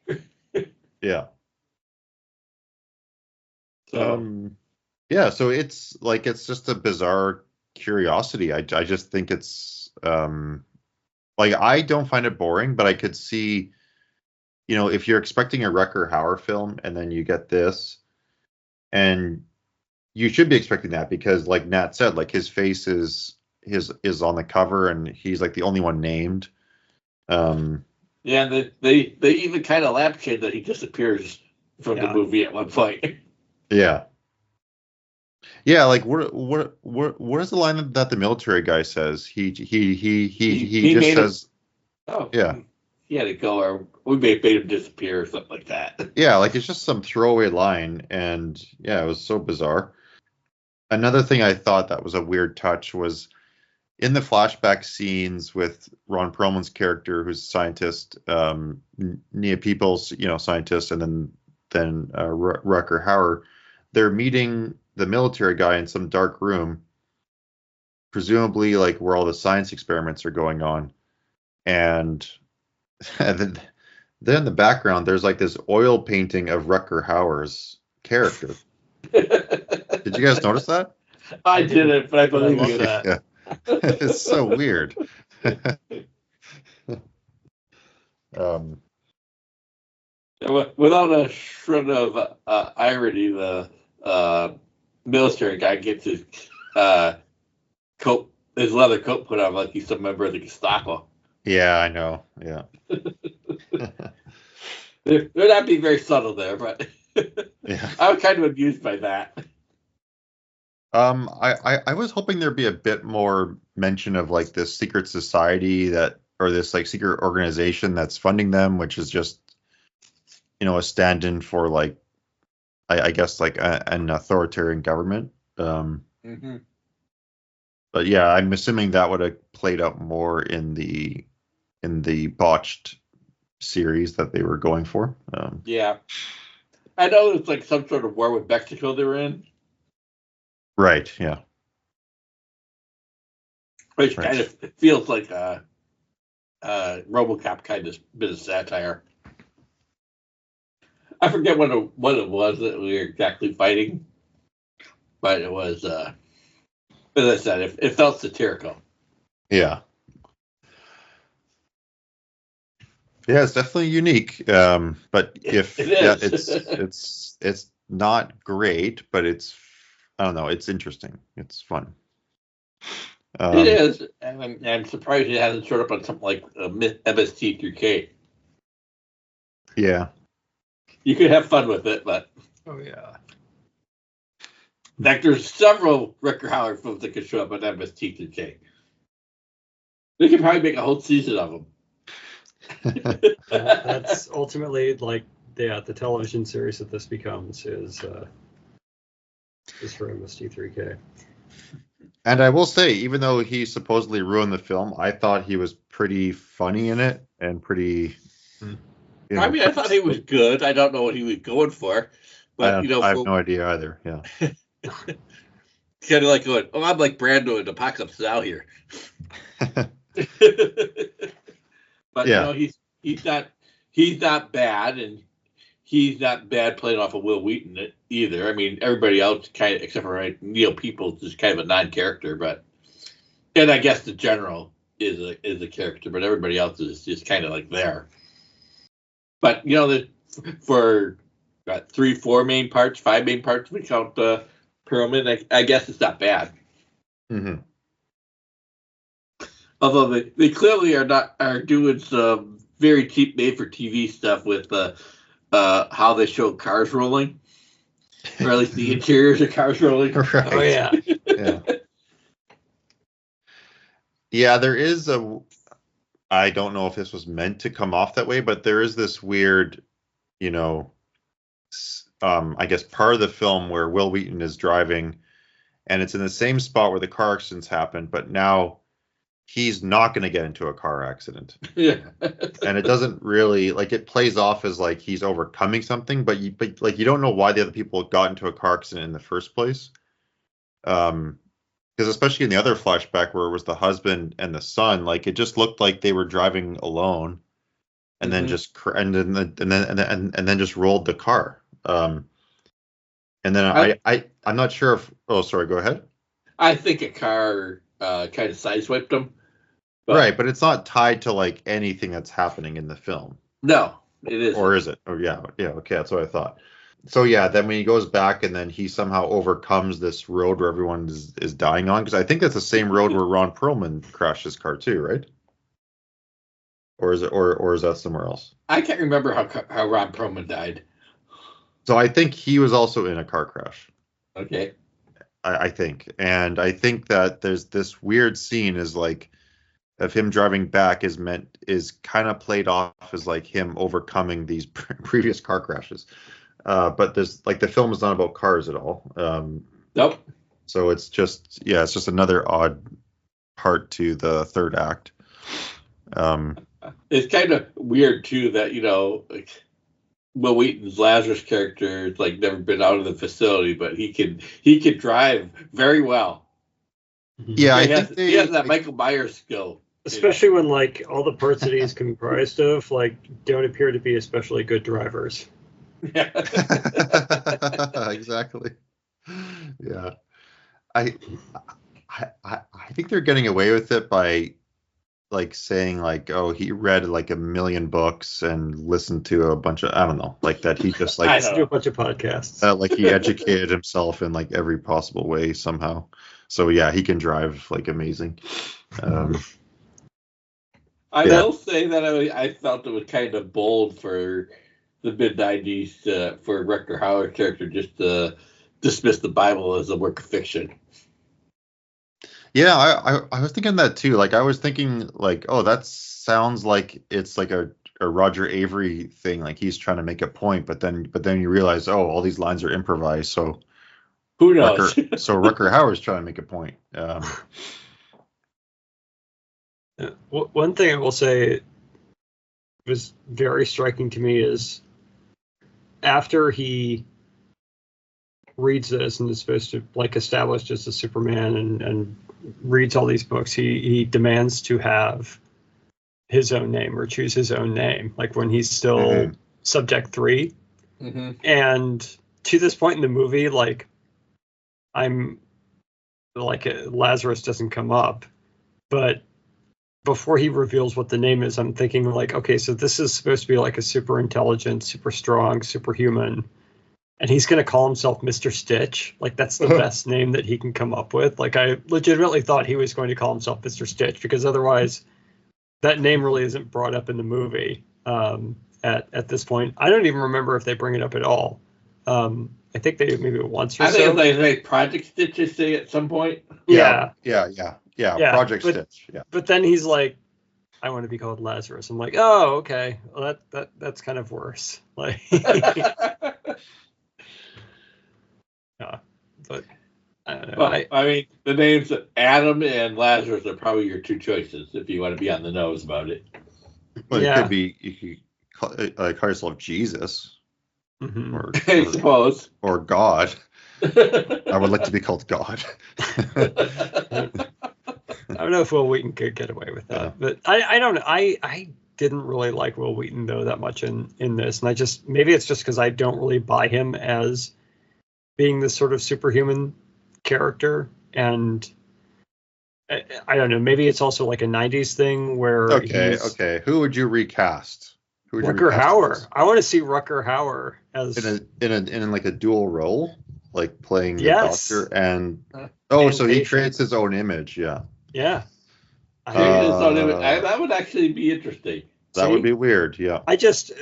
Yeah. So yeah, so it's just a bizarre curiosity. I just think it's like, I don't find it boring, but I could see, if you're expecting a Rutger Hauer film and then you get this, and you should be expecting that because, like Nat said, like his face is on the cover and he's like the only one named. Yeah, and they even kind of lampshade that he disappears from the movie at one point. Yeah. Yeah, like where's the line that the military guy says? He just says, "Oh, yeah, he had to go, or we made him disappear," or something like that. Yeah, like it's just some throwaway line, and yeah, it was so bizarre. Another thing I thought that was a weird touch was in the flashback scenes with Ron Perlman's character, who's a scientist, Nia Peoples, scientist, and then Rutger Hauer. They're meeting the military guy in some dark room, presumably like where all the science experiments are going on, and then in the background there's like this oil painting of Rutger Hauer's character. Did you guys notice that? I didn't, but I believe that. Yeah. It's so weird. Without a shred of irony, the military guy gets his coat, his leather coat put on like he's some member of the Gestapo. Yeah, I know. Yeah. They're not being very subtle there, but yeah. I was kind of amused by that. I was hoping there'd be a bit more mention of like this secret society or this like secret organization that's funding them, which is just, a stand-in for like I guess like an authoritarian government. Mm-hmm. But yeah, I'm assuming that would have played out more in the botched series that they were going for. Yeah. I know it's like some sort of war with Mexico they were in. Right, yeah. Which Right. kind of feels like a RoboCop kind of bit of satire. I forget what it was that we were exactly fighting, but it was, as I said, it felt satirical. Yeah. Yeah, it's definitely unique. But if It is. it's not great, but it's, I don't know, it's interesting. It's fun. It is, and I'm surprised it hasn't showed up on something like MST3K. Yeah. You could have fun with it, but Oh yeah. like there's several Rutger Hauer films that could show up on MST3K. They could probably make a whole season of them. That's ultimately like the television series that this becomes is for MST3K. And I will say, even though he supposedly ruined the film, I thought he was pretty funny in it and pretty. I mean, I thought he was good. I don't know what he was going for, but I have no idea either. Yeah. Kind of like going, oh, I'm like Brando in Apocalypse Now here. But Yeah. he's not bad, and he's not bad playing off of Will Wheaton either. I mean, everybody else kind of, except for Neil Peoples, is kind of a non-character, and I guess the general is a character, but everybody else is just kind of like there. But for 3, 4 main parts, 5 main parts, we count Perlman. I guess it's not bad. Mm-hmm. Although they clearly are doing some very cheap made-for-TV stuff with how they show cars rolling, or at least the interiors of cars rolling. Right. Oh yeah. Yeah. Yeah, there is I don't know if this was meant to come off that way, but there is this weird, I guess part of the film where Will Wheaton is driving, and it's in the same spot where the car accidents happened, but now he's not going to get into a car accident. Yeah. And it doesn't really, like, it plays off as like he's overcoming something, but you don't know why the other people got into a car accident in the first place. Because especially in the other flashback where it was the husband and the son, like it just looked like they were driving alone, and then just and then just rolled the car. And then I'm not sure if. Oh, sorry. Go ahead. I think a car kind of sideswiped them. Right, but it's not tied to like anything that's happening in the film. No, it isn't. Or is it? Oh yeah. Okay, that's what I thought. So yeah, then when he goes back and then he somehow overcomes this road where everyone is dying on, because I think that's the same road where Ron Perlman crashed his car too, right? Or is it, or is that somewhere else? I can't remember how Ron Perlman died. So I think he was also in a car crash. Okay. I think, and I think that there's this weird scene is like of him driving back is kind of played off as like him overcoming these previous car crashes. But there's like the film is not about cars at all. Nope. So it's just another odd part to the third act. It's kind of weird too that like Will Wheaton's Lazarus character has like never been out of the facility, but he can drive very well. Yeah, he has that Michael Myers skill. Especially when like all the parts that he's comprised of like don't appear to be especially good drivers. Yeah. Exactly. Yeah. I think they're getting away with it by like saying like, oh, he read like 1 million books and listened to a bunch of, I don't know, like that he just like do a bunch of podcasts. Like he educated himself in like every possible way somehow. So yeah, he can drive like amazing. I will say that I felt it was kind of bold for the mid-90s for Rutger Hauer's character just to dismiss the Bible as a work of fiction. Yeah, I was thinking that too. Like I was thinking like, oh, that sounds like it's like a Roger Avary thing, like he's trying to make a point, but then you realize, oh, all these lines are improvised, so Who knows? Rutger Hauer's trying to make a point. One thing I will say was very striking to me is after he reads this and is supposed to like established as a Superman and reads all these books, he demands to have his own name or choose his own name, like when he's still Subject 3. And to this point in the movie, like I'm like Lazarus doesn't come up, but before he reveals what the name is, I'm thinking like, okay, so this is supposed to be like a super intelligent, super strong, superhuman, and he's going to call himself Mr. Stitch. Like that's the best name that he can come up with. Like I legitimately thought he was going to call himself Mr. Stitch, because otherwise that name really isn't brought up in the movie at this point. I don't even remember if they bring it up at all. I think they maybe once or so. I think they Project Stitch they say at some point. Yeah, Project Stitch. Yeah. But then he's like, I want to be called Lazarus. I'm like, oh, okay. Well, that's kind of worse. Like, but I don't know. Well, I mean, the names Adam and Lazarus are probably your two choices if you want to be on the nose about it. Well, it could be, you could call yourself Jesus. Or, I suppose. Or God. I would like to be called God. I don't know if Will Wheaton could get away with that, but I don't know. I didn't really like Will Wheaton though that much in this, and maybe it's just because I don't really buy him as being this sort of superhuman character, and I don't know. Maybe it's also like a '90s thing where okay. Who would you recast? Rutger Hauer. I want to see Rutger Hauer as in like a dual role, like playing the doctor and so he creates his own image. Yeah. That would actually be interesting. That would be weird. Yeah. just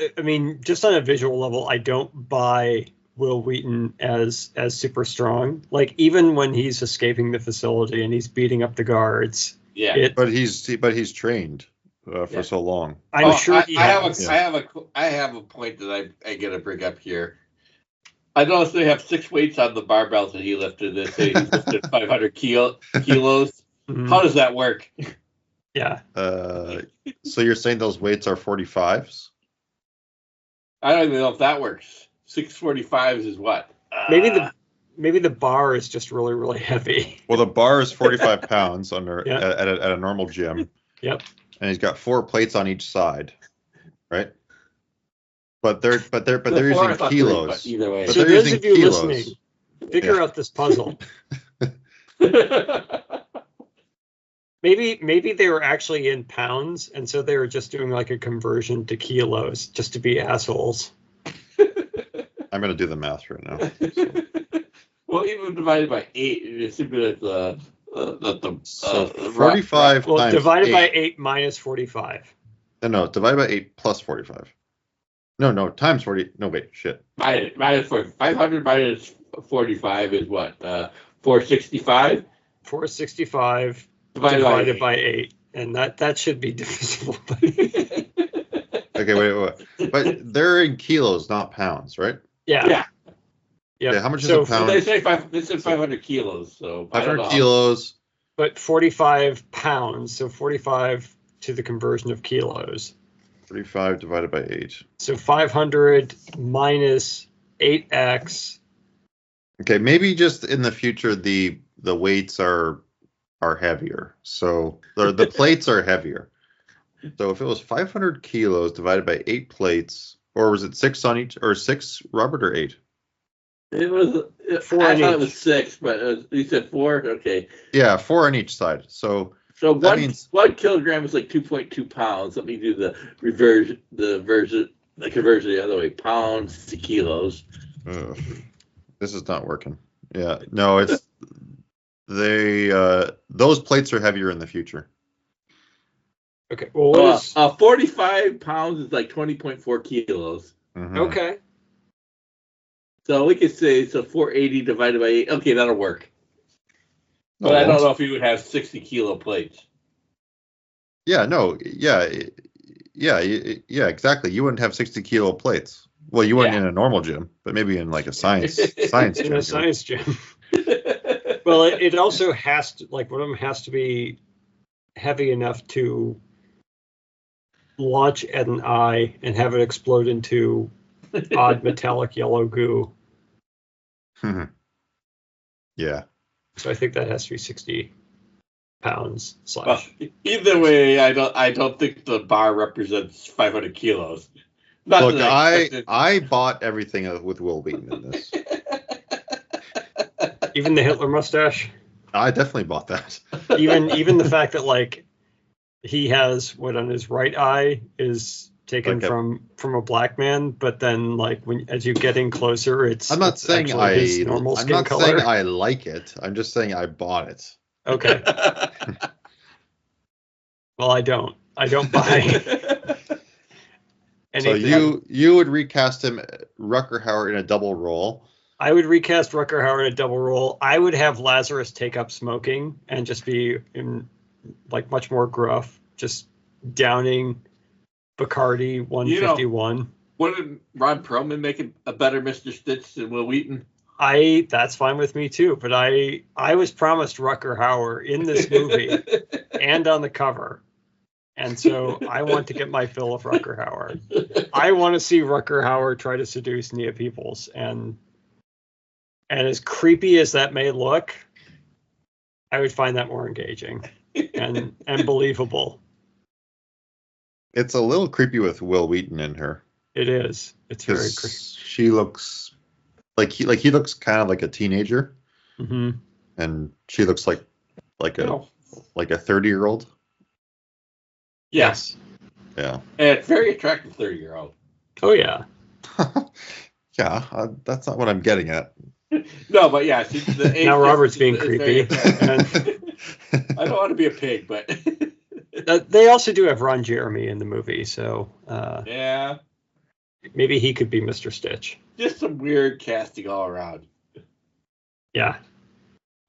on a visual level, I don't buy Will Wheaton as super strong. Like even when he's escaping the facility and he's beating up the guards. Yeah. But he's trained. For so long. I'm sure I have a point that I got to bring up here. I noticed they have 6 weights on the barbells that he lifted. They say he lifted 500 kilos. How does that work? Yeah. So you're saying those weights are 45s? I don't even know if that works. 645s is what? Maybe the bar is just really, really heavy. Well, the bar is 45 pounds at a normal gym. Yep. And he's got 4 plates on each side, right? But they're using kilos. Either way. So those of you listening, figure out this puzzle. Maybe they were actually in pounds, and so they were just doing like a conversion to kilos just to be assholes. I'm gonna do the math right now. Well, even divided by 8, it's simply 45 times divided 8. by 8 minus 45. No, divided by 8 plus 45. No, times 40. No, wait, shit. Minus 500 minus 45 is what? 465? 465 divided by 8. And that should be divisible. Okay, wait. But they're in kilos, not pounds, right? Yeah. Yeah, how much is a pound? They said 500 kilos. So 500 kilos. But 45 pounds, so 45 to the conversion of kilos. 45 divided by 8. So 500 minus 8x. Okay, maybe just in the future the weights are heavier. So the plates are heavier. So if it was 500 kilos divided by 8 plates, or was it 6 on each, or 6, Robert, or 8? It was 4. I thought it was 6, but you said 4. Okay. Yeah, 4 on each side. So that means 1 kilogram is like 2.2 pounds. Let me do the conversion the other way: pounds to kilos. This is not working. Yeah, no, it's those plates are heavier in the future. Okay. Well, 45 pounds is like 20.4 kilos. Mm-hmm. Okay. So we could say 480 divided by 8. Okay, that'll work. But I don't know if you would have 60 kilo plates. Yeah, no, yeah, Yeah, exactly. You wouldn't have 60-kilo plates. Well, you wouldn't Yeah. in a normal gym, but maybe in like a science gym. In a science gym. Well, it also has to, like, one of them has to be heavy enough to launch at an eye and have it explode into odd metallic yellow goo. Yeah. So I think that has to be 60 pounds slash. Well, either way, I don't think the bar represents 500 kilos. Not Look, that I expected- I bought everything with Will Wheaton in this. Even the Hitler mustache. I definitely bought that. Even the fact that, like, he has what on his right eye is taken Like from a black man, but then, like, as you get in closer, it's I'm not it's saying actually his normal I'm skin not color. saying I like it. I'm just saying I bought it. Okay. Well, I don't buy So anything. you would recast him, Rutger Hauer, in a double role. I would recast Rutger Hauer in a double role. I would have Lazarus take up smoking and just be in, like, much more gruff, just downing Bacardi 151. Wouldn't Ron Perlman make a better Mr. Stitch than Will Wheaton? That's fine with me too, but I was promised Rutger Hauer in this movie and on the cover. And so I want to get my fill of Rutger Hauer. I want to see Rutger Hauer try to seduce Nia Peoples, and as creepy as that may look, I would find that more engaging and believable. It's a little creepy with Will Wheaton in her. It is. It's very 'Cause creepy. she looks like he looks kind of like a teenager, Mm-hmm. and she looks like a 30-year-old. Yes. Yeah. And it's very attractive 30-year-old. Oh yeah. Yeah, that's not what I'm getting at. No, but yeah. The age Now Robert's being difference is very creepy. attractive. I don't want to be a pig, but They also do have Ron Jeremy in the movie, so yeah, maybe he could be Mr. Stitch. just some weird casting all around. Yeah.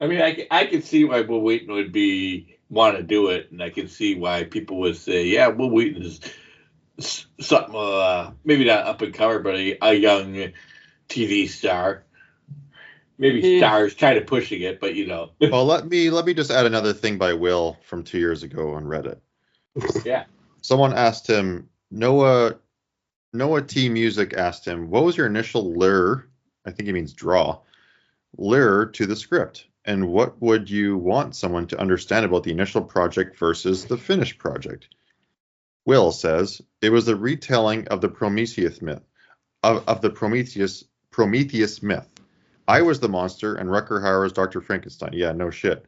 I mean, I can see why Will Wheaton would want to do it, and I can see why people would say, yeah, Will Wheaton is something, maybe not up and comer, but a young TV star. Maybe stars kind of pushing it, but Well, let me just add another thing by Will from 2 years ago on Reddit. Yeah. Someone asked him, Noah T Music asked him, what was your initial lure? I think he means draw. Lure to the script, and what would you want someone to understand about the initial project versus the finished project? Will says it was the retelling of the Prometheus myth, of the Prometheus myth. I was the monster, and Rutger Hauer was Dr. Frankenstein. Yeah, no shit.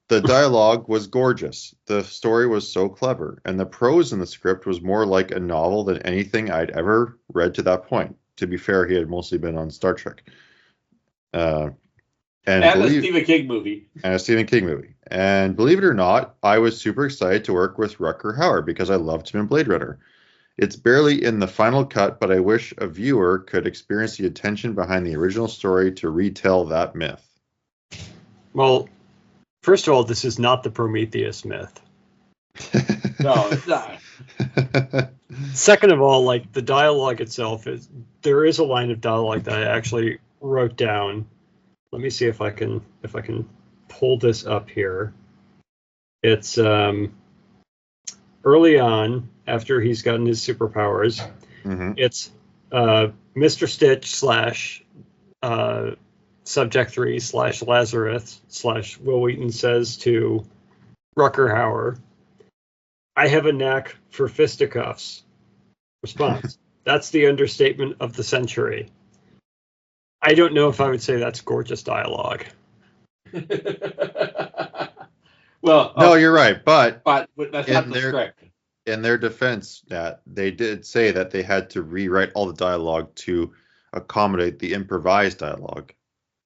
The dialogue was gorgeous. The story was so clever, and the prose in the script was more like a novel than anything I'd ever read to that point. To be fair, he had mostly been on Star Trek. And a Stephen King movie. And a Stephen King movie. And believe it or not, I was super excited to work with Rutger Hauer because I loved him in Blade Runner. It's barely in the final cut, but I wish a viewer could experience the attention behind the original story to retell that myth. Well, first of all, this is not the Prometheus myth. No, it's not. Second of all, like, the dialogue itself there is a line of dialogue that I actually wrote down. Let me see if I can pull this up here. It's early on, after he's gotten his superpowers. Mm-hmm. It's Mr. Stitch / Subject 3 / Lazarus / Will Wheaton says to Rutger Hauer, I have a knack for fisticuffs. Response, that's the understatement of the century. I don't know if I would say that's gorgeous dialogue. Well, no, you're right, but that's not the script. In their defense, that they did say that they had to rewrite all the dialogue to accommodate the improvised dialogue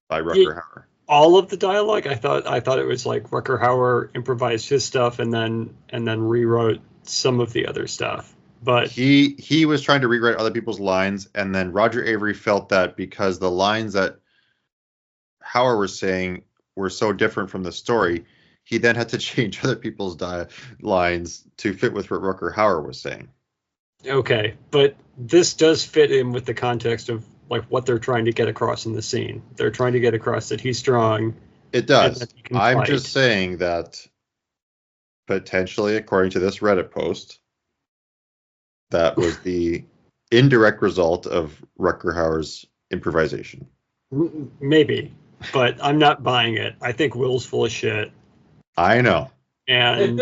by Rutger Hauer. All of the dialogue, I thought it was like Rutger Hauer improvised his stuff and then rewrote some of the other stuff. But he was trying to rewrite other people's lines, and then Roger Avary felt that because the lines that Hauer was saying were so different from the story, he then had to change other people's lines to fit with what Rutger Hauer was saying. Okay, but this does fit in with the context of like what they're trying to get across in the scene. They're trying to get across that he's strong. It And does. that he can I'm fight. just saying that potentially, according to this Reddit post, that was the indirect result of Rutger Hauer's improvisation. Maybe, but I'm not buying it. I think Will's full of shit. I know. And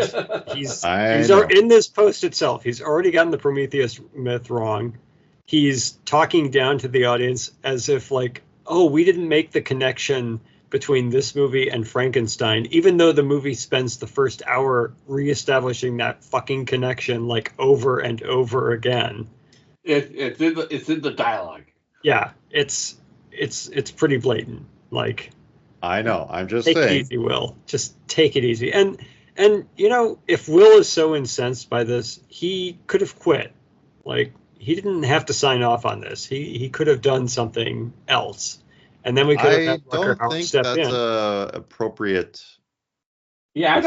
he's know. in this post itself. He's already gotten the Prometheus myth wrong. He's talking down to the audience as if like, oh, we didn't make the connection between this movie and Frankenstein, even though the movie spends the first hour reestablishing that fucking connection like over and over again. It's in the dialogue. Yeah, it's pretty blatant. Like, I know. I'm just saying. Take it easy, Will. Just take it easy. And you know, if Will is so incensed by this, he could have quit. Like, he didn't have to sign off on this. He could have done something else, and then we could have had Rutger Hauer step in. I don't think that's appropriate. Yeah, I'm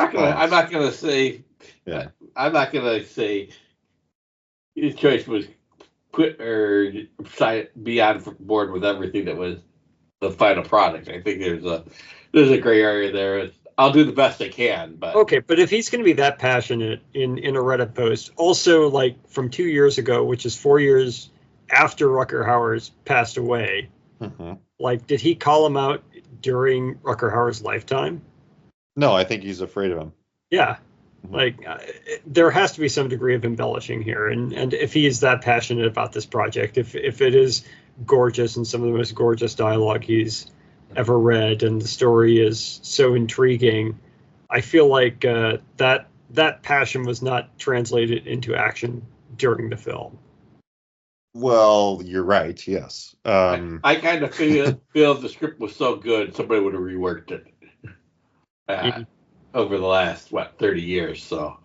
not gonna say. Yeah, I'm not gonna say his choice was quit or be on board with everything that was the final product. I think there's a gray area there. I'll do the best I can, but okay. But if he's going to be that passionate in a Reddit post, also like from 2 years ago, which is 4 years after Rutger Hauer's passed away, like did he call him out during Rutger Hauer's lifetime? No, I think he's afraid of him. Yeah, like there has to be some degree of embellishing here, and if he is that passionate about this project, if it is gorgeous and some of the most gorgeous dialogue he's ever read, and the story is so intriguing, I feel like that passion was not translated into action during the film. Well, you're right. Yes. I kind of feel the script was so good, somebody would have reworked it over the last 30 years. So,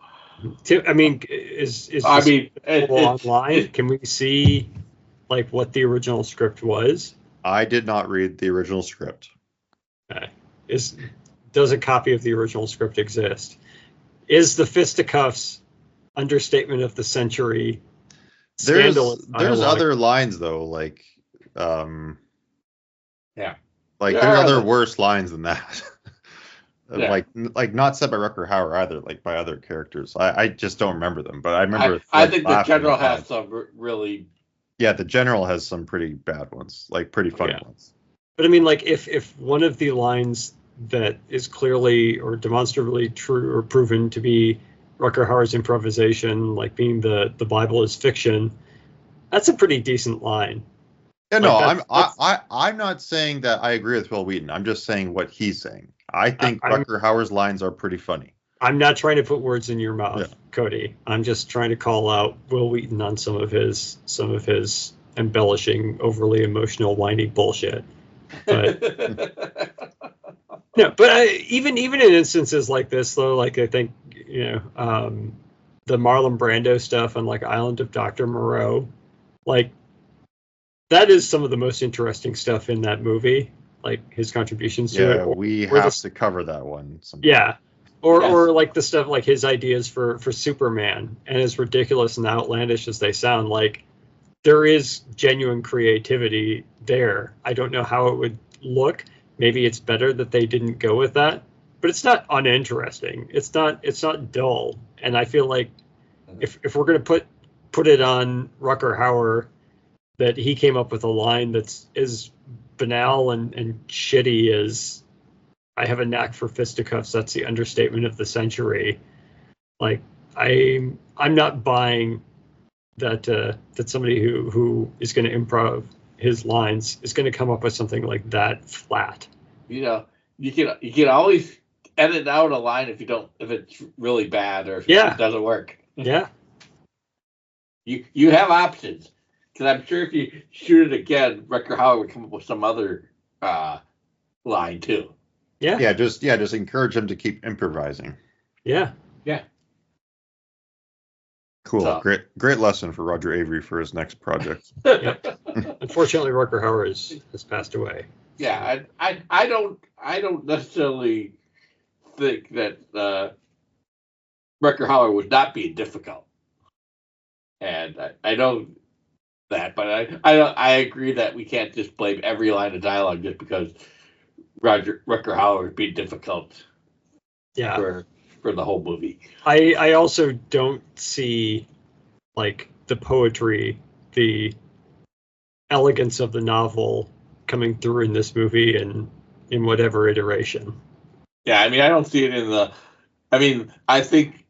I mean, is online? Can we see like what the original script was? I did not read the original script. Okay. Does a copy of the original script exist? Is the fisticuffs understatement of the century? There's other lines though, like yeah, like there's other worse lines than that. Yeah. like not said by Rutger Hauer either, like by other characters. I just don't remember them, but I remember. I think the general has some really. Yeah, the general has some pretty bad ones, like pretty funny ones. But I mean, like if one of the lines that is clearly or demonstrably true or proven to be Rutger Hauer's improvisation, like being the Bible is fiction, that's a pretty decent line. Yeah, no, I'm not saying that I agree with Will Wheaton. I'm just saying what he's saying. I think Rutger Hauer's lines are pretty funny. I'm not trying to put words in your mouth, Cody. I'm just trying to call out Will Wheaton on some of his embellishing, overly emotional, whiny bullshit. But no, but even in instances like this, though, like I think the Marlon Brando stuff on like Island of Dr. Moreau, like that is some of the most interesting stuff in that movie. Like his contributions to it. Yeah, we have to cover that one sometime. Yeah. Or like the stuff like his ideas for Superman, and as ridiculous and outlandish as they sound, like there is genuine creativity there. I don't know how it would look. Maybe it's better that they didn't go with that, but it's not uninteresting. It's not dull. And I feel like if we're going to put it on Rutger Hauer that he came up with a line that's as banal and shitty as I have a knack for fisticuffs, that's the understatement of the century. Like I'm not buying that somebody who is going to improv his lines is going to come up with something like that flat. You can always edit out a line if it's really bad or if it doesn't work. Yeah. You have options, because I'm sure if you shoot it again, Rutger Hauer would come up with some other line too. Yeah. Just encourage him to keep improvising. Yeah. Cool. So, great lesson for Roger Avary for his next project. Yep. Unfortunately, Rutger Hauer has passed away. Yeah, I don't necessarily think that Rutger Hauer would not be difficult. And I know that, but I agree that we can't just blame every line of dialogue just because Rutger Hauer is being difficult Yeah. for the whole movie. I also don't see like the poetry, the elegance of the novel coming through in this movie and in whatever iteration. Yeah, I mean, I don't see it in the. I mean, I think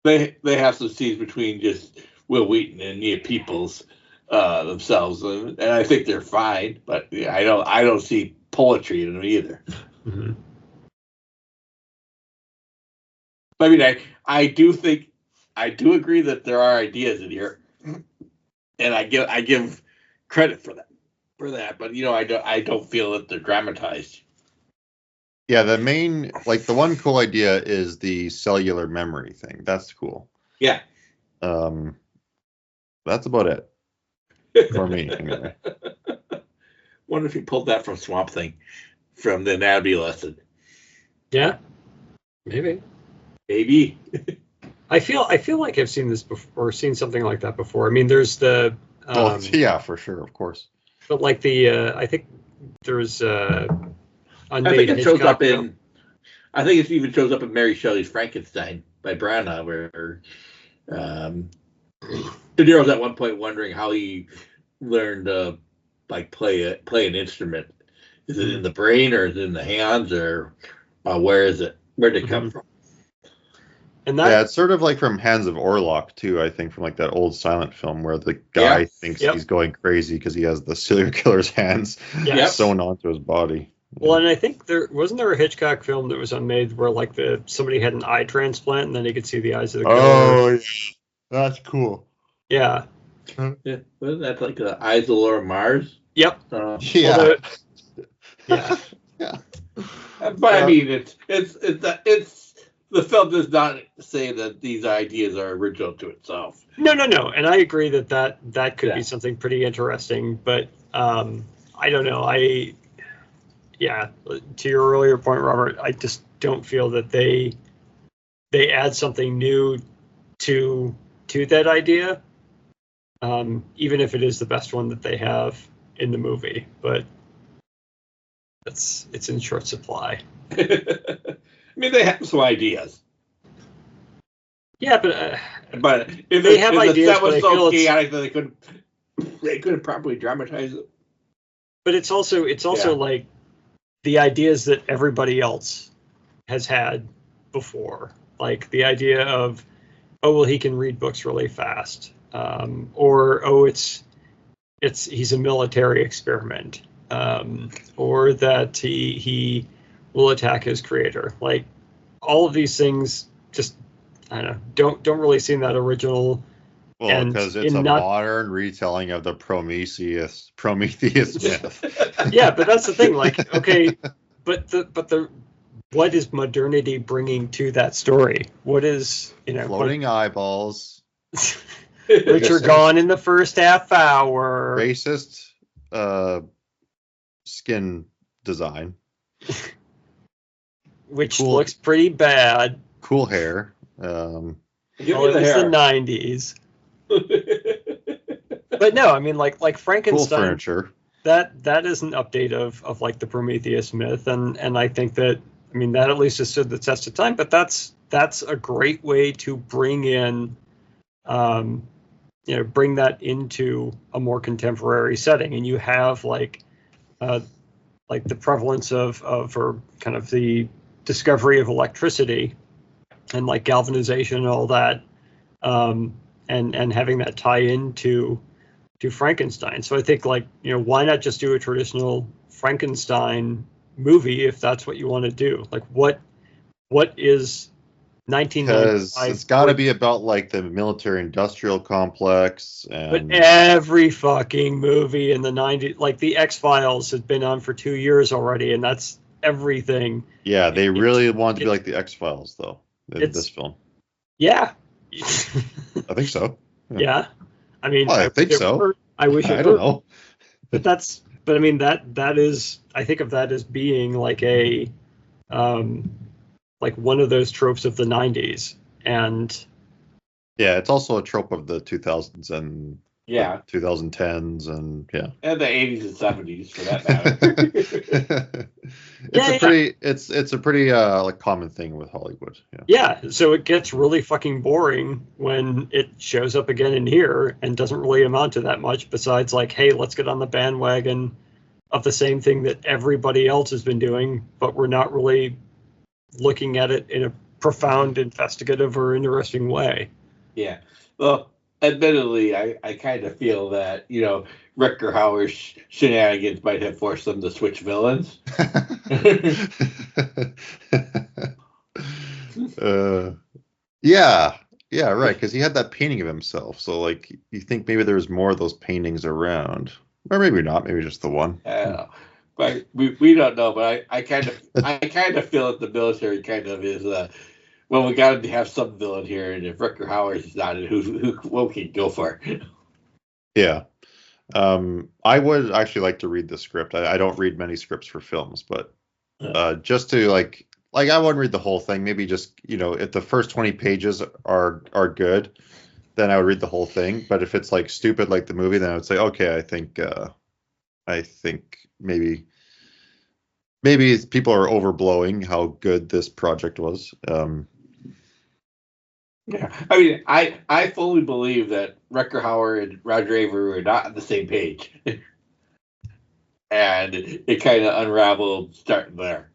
they have some scenes between just Will Wheaton and Nia Peoples themselves, and I think they're fine. But yeah, I don't see poetry in them either. Mm-hmm. I mean, I do agree that there are ideas in here, and I give credit for that. But I don't feel that they're dramatized. Yeah, the main, like the one cool idea is the cellular memory thing. That's cool. Yeah. That's about it for me, anyway. Wonder if he pulled that from Swamp Thing, from the anatomy lesson. Yeah, maybe. I feel like I've seen this before, or seen something like that before. I mean, there's the. Yeah, for sure, of course. But like I think there's I think it shows up in. I think it even shows up in Mary Shelley's Frankenstein by Branagh, where De Niro's at one point wondering how he learned to play an instrument. Is it in the brain, or is it in the hands, or where is it? Where did it come from? And it's sort of like from Hands of Orlok too. I think from like that old silent film where the guy thinks he's going crazy because he has the serial killer's hands sewn onto his body. Well, and I think there wasn't a Hitchcock film that was made where like somebody had an eye transplant and then they could see the eyes of the killer. Oh, yeah. That's cool. Yeah. Yeah, wasn't that like the Eyes of Laura Mars? Yep. Yeah. Yeah. Yeah. But I mean, it's the film does not say that these ideas are original to itself. No, and I agree that could be something pretty interesting. But I don't know. To your earlier point, Robert, I just don't feel that they add something new to that idea, even if it is the best one that they have in the movie. But it's in short supply. I mean, they have some ideas. Yeah, but if they have ideas, that was but so chaotic that they couldn't properly dramatize it. But it's also like the ideas that everybody else has had before, like the idea of, oh well, he can read books really fast, or oh he's a military experiment, or that he will attack his creator. Like all of these things, just I don't really seem that original. Well, because it's a modern retelling of the Prometheus myth. Yeah, but that's the thing. Like, okay, but what is modernity bringing to that story? What is floating eyeballs, which are gone in the first half hour? Racist skin design, which looks pretty bad. Cool hair. Well, it was the 90s. But no, I mean like Frankenstein. Cool furniture. That is an update of like the Prometheus myth, and I think that that at least has stood the test of time. But that's a great way to bring in, bring that into a more contemporary setting, and you have like the prevalence of or kind of the discovery of electricity and like galvanization and all that, and having that tie into Frankenstein. So I think why not just do a traditional Frankenstein movie if that's what you want to do? Like what is 1995? Because it's got to be about like the military-industrial complex. But every fucking movie in the 90s, like the X-Files, has been on for 2 years already, and that's everything. Yeah, they really want to be like the X-Files, though, in this film. Yeah. I think so. Yeah. I mean, I think so. I wish it were. I don't know. But I mean, that is, I think of that as being like a, like one of those tropes of the 90s. And Yeah, it's also a trope of the 2000s and Yeah, 2010s and yeah. and the 80s and 70s for that matter. It's a pretty like common thing with Hollywood. Yeah. Yeah, so it gets really fucking boring when it shows up again in here and doesn't really amount to that much besides like, hey, let's get on the bandwagon of the same thing that everybody else has been doing, but we're not really looking at it in a profound, investigative, or interesting way. Yeah. Well, admittedly, I kind of feel that, Rutger Hauer's shenanigans might have forced them to switch villains. Yeah, right. Because he had that painting of himself. So, like, you think maybe there was more of those paintings around, or maybe not. Maybe just the one. I don't know. But we don't know. But I kind of feel that the military kind of is. Well, we got to have some villain here, and if Rutger Hauer is not it, what can go for? Yeah. I would actually like to read the script. I don't read many scripts for films, but just to like I wouldn't read the whole thing. Maybe just if the first 20 pages are good, then I would read the whole thing. But if it's like stupid like the movie, then I would say, okay, I think maybe people are overblowing how good this project was. Yeah, I mean, I fully believe that Rutger Hauer and Roger Avary were not on the same page, and it kind of unraveled starting there.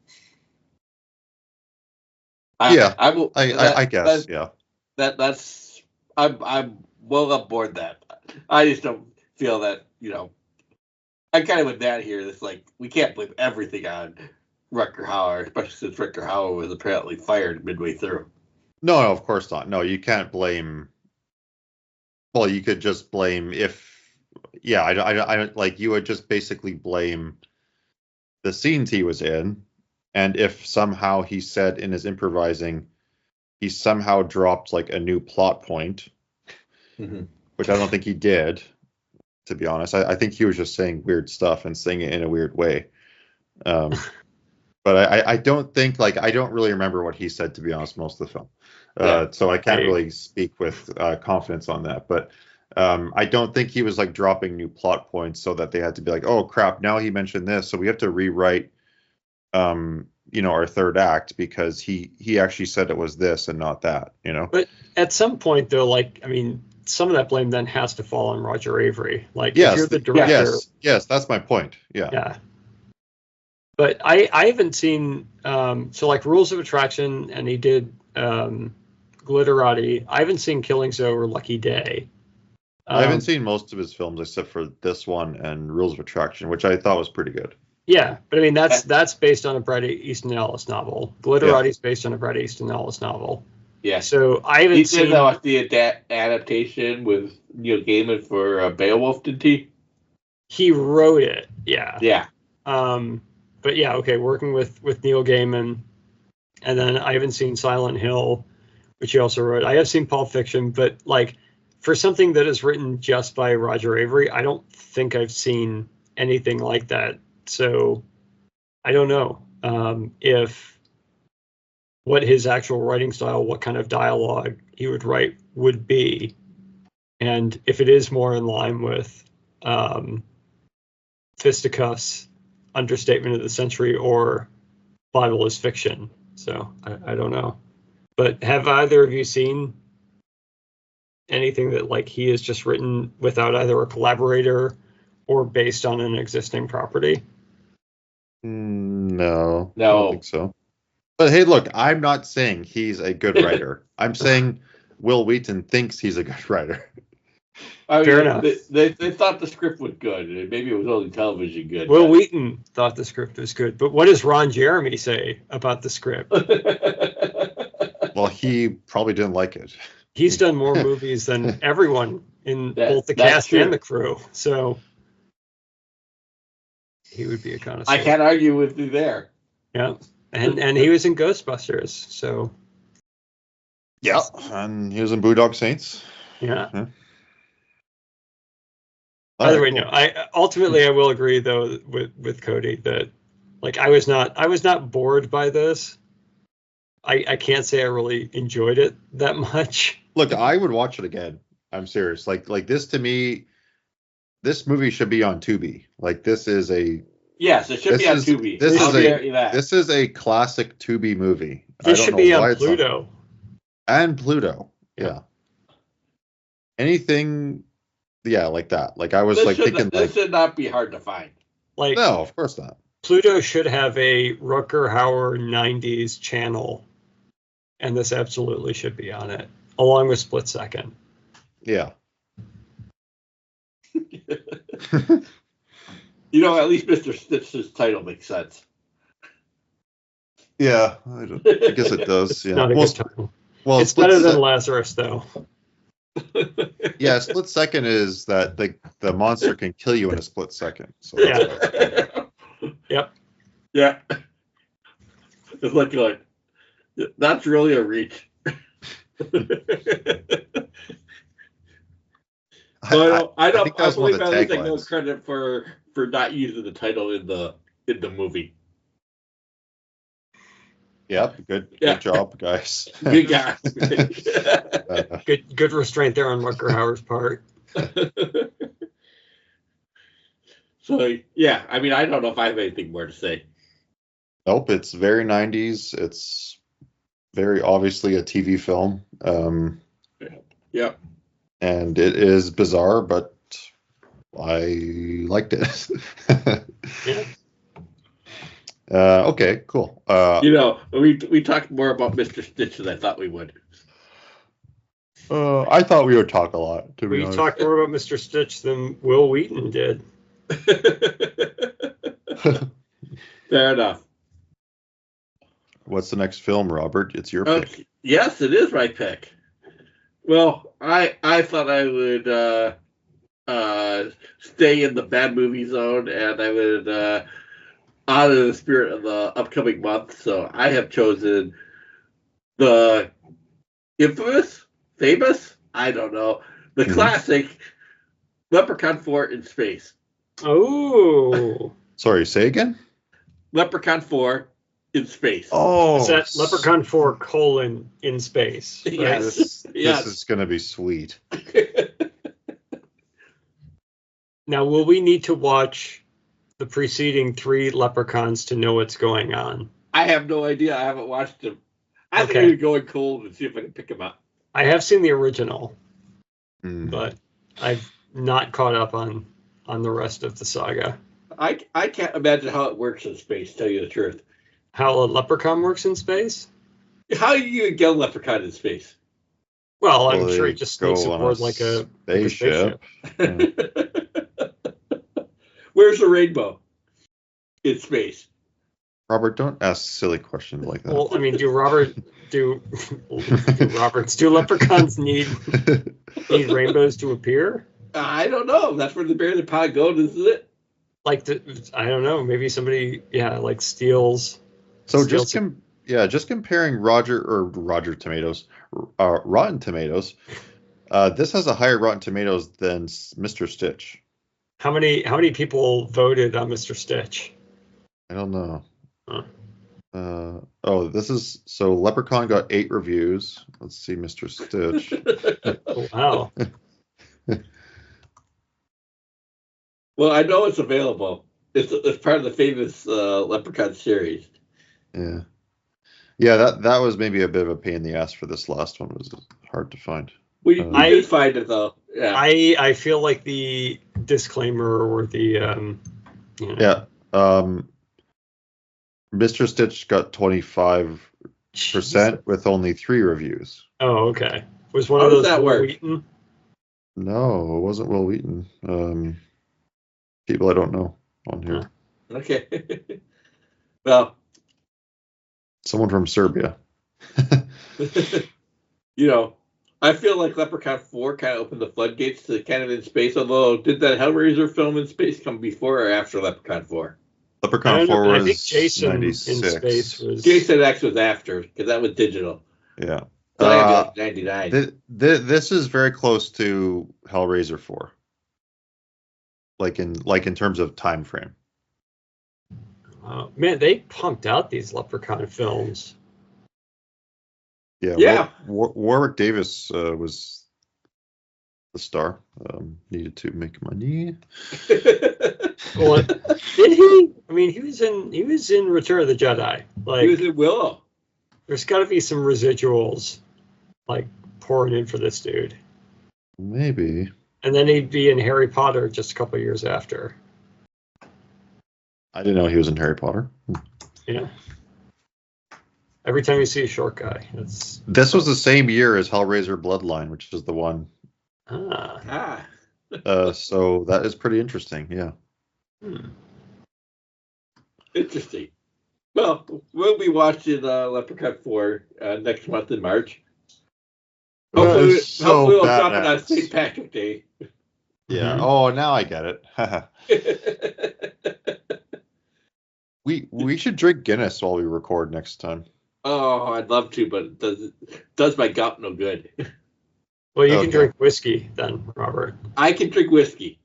I guess. That's I'm well aboard that. I just don't feel that I kind of with that here. It's like we can't blame everything on Rutger Hauer, especially since Rutger Hauer was apparently fired midway through. No, of course not. No, you can't blame. Well, you could just blame I don't like you would just basically blame the scenes he was in, and if somehow he said in his improvising, he somehow dropped like a new plot point, which I don't think he did. To be honest, I think he was just saying weird stuff and saying it in a weird way. But I don't think I don't really remember what he said, to be honest, most of the film. So I can't really speak with confidence on that. But I don't think he was like dropping new plot points so that they had to be like, oh crap, now he mentioned this, so we have to rewrite, our third act because he actually said it was this and not that, But at some point, though, some of that blame then has to fall on Roger Avary. If you're the director. Yes, that's my point. Yeah. Yeah. But I haven't seen Rules of Attraction, and he did Glitterati. I haven't seen Killing Zoe or Lucky Day. I haven't seen most of his films except for this one and Rules of Attraction, which I thought was pretty good. Yeah, but I mean that's based on a Bret Easton Ellis novel. Glitterati is based on a Bret Easton Ellis novel. Yeah. So I haven't seen the adaptation with Neil Gaiman for Beowulf, didn't he? He wrote it. Yeah. Yeah. But yeah, okay, working with Neil Gaiman, and then I haven't seen Silent Hill, which he also wrote. I have seen Pulp Fiction, but for something that is written just by Roger Avary, I don't think I've seen anything like that. So I don't know if what his actual writing style, what kind of dialogue he would write would be, and if it is more in line with fisticuffs, understatement of the century, or Bible is fiction. So I don't know. But have either of you seen anything that he has just written without either a collaborator or based on an existing property? No, I don't think so. But hey, look, I'm not saying he's a good writer. I'm saying Will Wheaton thinks he's a good writer. Fair enough. They thought the script was good. Maybe it was only television good. Will Wheaton thought the script was good, but what does Ron Jeremy say about the script? Well, he probably didn't like it. He's done more movies than everyone in both the cast and the crew, so he would be a connoisseur. I can't argue with you there. Yeah, and he was in Ghostbusters, so yeah, and he was in Boondock Saints. Yeah. By the way, no. I will agree though with Cody that I was not bored by this. I can't say I really enjoyed it that much. Look, I would watch it again. I'm serious. Like this to me, this movie should be on Tubi. Like this is a Yes, it should be on Tubi. This is a classic Tubi movie. This should be on Pluto. And Pluto. Yeah. Anything, like that. Like I was thinking, this should not be hard to find. Like no, of course not. Pluto should have a Rutger Hauer 90s channel, and this absolutely should be on it, along with Split Second. Yeah. At least Mr. Stitch's title makes sense. Yeah, I guess it does. Yeah. Not a good title. Well, it's better than Lazarus, though. Yeah, Split Second is that the monster can kill you in a split second. So Yep. Yeah. It's like that's really a reach. I believe at least I give credit for not using the title in the movie. Yep, good job, guys. Good guy. Good restraint there on Rutger Hauer's part. So yeah, I mean, I don't know if I have anything more to say. Nope, it's very 90s. It's very obviously a TV film. Yeah. And it is bizarre, but I liked it. Yeah. Okay, cool. We talked more about Mr. Stitch than I thought we would. I thought we would talk a lot. We talked more about Mr. Stitch than Will Wheaton did. Fair enough. What's the next film, Robert? It's your pick. Yes, it is my pick. Well, I thought I would stay in the bad movie zone, and I would honor the spirit of the upcoming month. So I have chosen the famous, I don't know, the classic Leprechaun 4 in space. Oh. Sorry, say again? Leprechaun 4 in space. Oh. Is that Leprechaun 4 : in space? Right? Yes. This is going to be sweet. Now, will we need to watch the preceding 3 Leprechauns to know what's going on? I have no idea. I haven't watched them. I think I'm going to go in cold and see if I can pick them up. I have seen the original, but I've not caught up on the rest of the saga. I can't imagine how it works in space, to tell you the truth. How a leprechaun works in space? How do you get a leprechaun in space? Well, I'm sure he just sneaks aboard like a spaceship. Yeah. Where's the rainbow in space? Robert, don't ask silly questions like that. Well, I mean, do leprechauns need rainbows to appear? I don't know. That's where the bear and the pot go, isn't it? I don't know. Maybe somebody, steals. So just comparing Rotten Tomatoes. This has a higher Rotten Tomatoes than Mr. Stitch. How many people voted on Mr. Stitch? I don't know. Huh. Leprechaun got 8 reviews. Let's see, Mr. Stitch. Oh, wow. Well, I know it's available. It's part of the famous Leprechaun series. Yeah. Yeah, that was maybe a bit of a pain in the ass for this last one. It was hard to find. We did find it, though. Yeah. I feel like the disclaimer or the Mr. Stitch got 25% with only 3 reviews. Oh, okay. Was one of those Will Wheaton? No, it wasn't Will Wheaton. People I don't know on here. Okay. Well, someone from Serbia. I feel like Leprechaun 4 kind of opened the floodgates to kind of in space, although did that Hellraiser film in space come before or after Leprechaun 4? Leprechaun 4 was I think Jason 96. in space was... Jason X was after, because that was digital. Yeah. So I had 99. This is very close to Hellraiser 4. Like in terms of time frame. Man, they pumped out these Leprechaun films. Yeah. Warwick Davis was the star. Needed to make money. Well, did he? I mean, he was in Return of the Jedi. Like, He was in Willow. there's got to be some residuals, like, pouring in for this dude. Maybe. And then he'd be in Harry Potter just a couple years after. I didn't know he was in Harry Potter. Yeah. Every time you see a short guy, it's This was the same year as Hellraiser Bloodline, which is the one. So that is pretty interesting. Yeah. Interesting. Well, we'll be watching Leprechaun 4 next month in March. Hopefully we'll drop it on St. Patrick's Day. Yeah. Oh, now I get it. We should drink Guinness while we record next time. Oh, I'd love to, but it does my gut no good. Well, you can drink whiskey then, Robert. I can drink whiskey.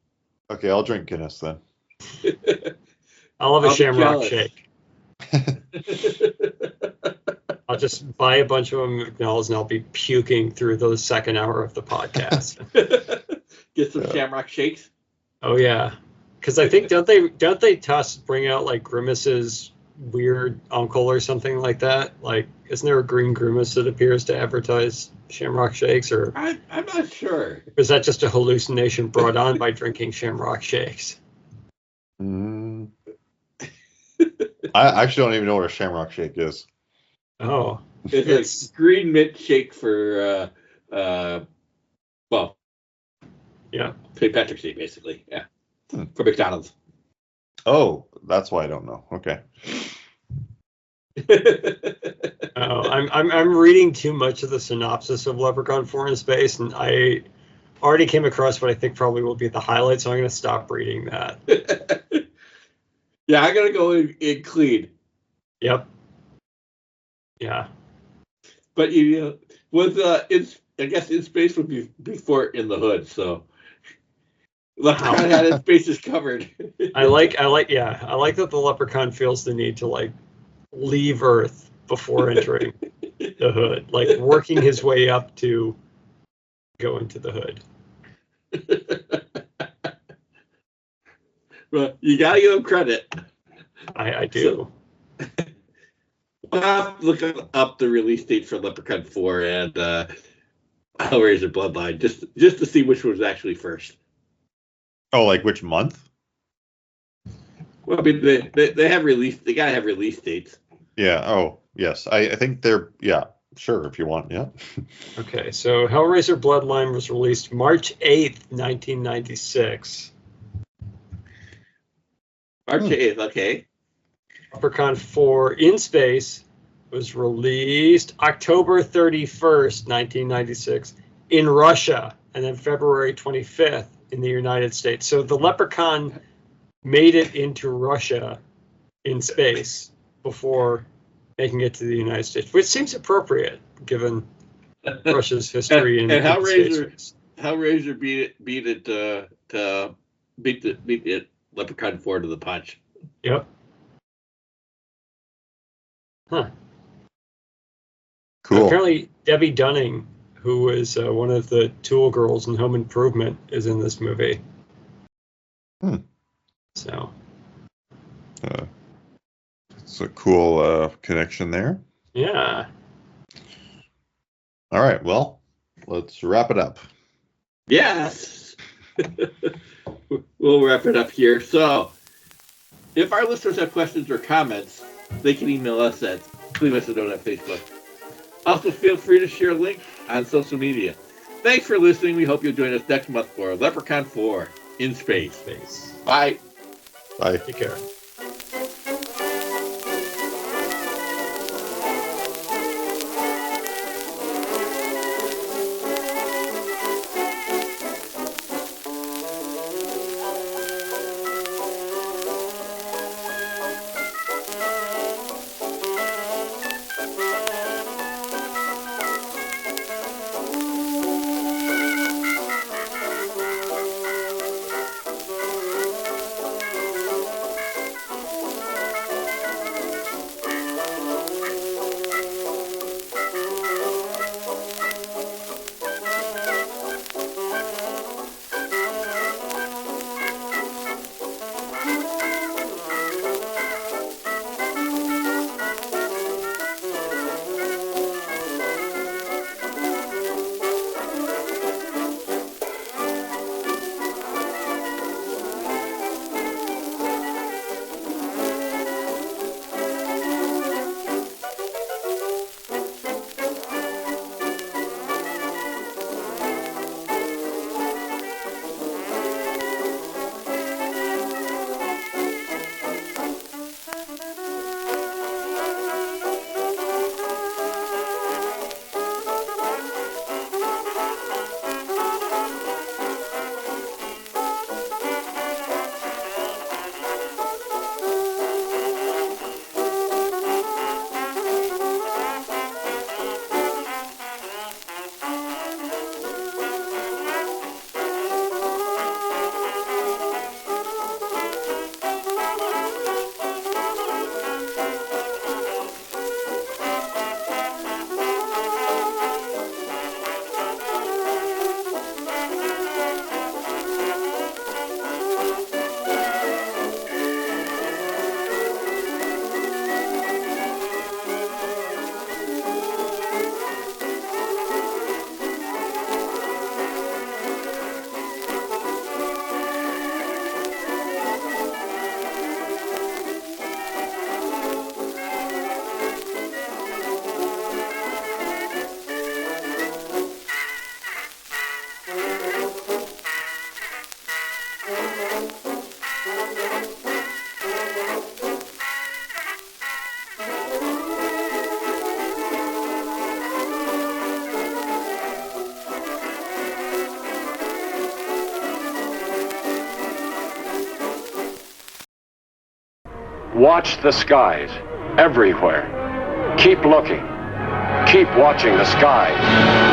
Okay, I'll drink Guinness then. I'll have a shamrock shake. I'll just buy a bunch of McNalls and I'll be puking through the second hour of the podcast. Get some shamrock shakes. Oh yeah, because I think don't they bring out like Grimace's weird uncle or something like that? Like, isn't there a green Grimace that appears to advertise shamrock shakes? Or I'm not sure. Is that just a hallucination brought on by drinking shamrock shakes? I actually don't even know what a shamrock shake is. Oh, it's a green mint shake for well, yeah, St. Patrick's Day, basically. Yeah, for McDonald's. Oh, that's why I don't know. Okay. I'm reading too much of the synopsis of Leprechaun 4 in Space, and I already came across what I think probably will be the highlight, so I'm going to stop reading that. Yeah, I'm going to go in clean. Yep. Yeah. But I guess In Space would be before In the Hood, so Leprechaun had its bases covered. I like that the Leprechaun feels the need to like leave Earth before entering the Hood, like working his way up to go into the Hood. Well, you gotta give him credit. I do. So, we'll have to look up the release date for Leprechaun 4 and Hellraiser Bloodline just to see which was actually first. Oh, like which month? Well, I mean, they have release. They gotta have release dates. Yeah. Oh, yes. I think they're. Yeah. Sure. If you want. Yeah. Okay. So Hellraiser Bloodline was released March 8th, 1996. March 8th. Okay. Leprechaun 4 in Space was released October 31st, 1996 in Russia, and then February 25th in the United States. So the Leprechaun made it into Russia in space before making it to the United States, which seems appropriate given Russia's history and Hellraiser beat it Leprechaun 4 to the punch. Yep. Huh. Cool. Apparently, Debbie Dunning, who was one of the Tool girls in Home Improvement, is in this movie. So. It's a cool connection there. Yeah. All right. Well, let's wrap it up. Yes. We'll wrap it up here. So, if our listeners have questions or comments, they can email us at Leave Us a Note on Facebook. Also, feel free to share links on social media. Thanks for listening. We hope you'll join us next month for Leprechaun 4 in Space. Bye. Bye. Take care. Watch the skies, everywhere. Keep looking. Keep watching the skies.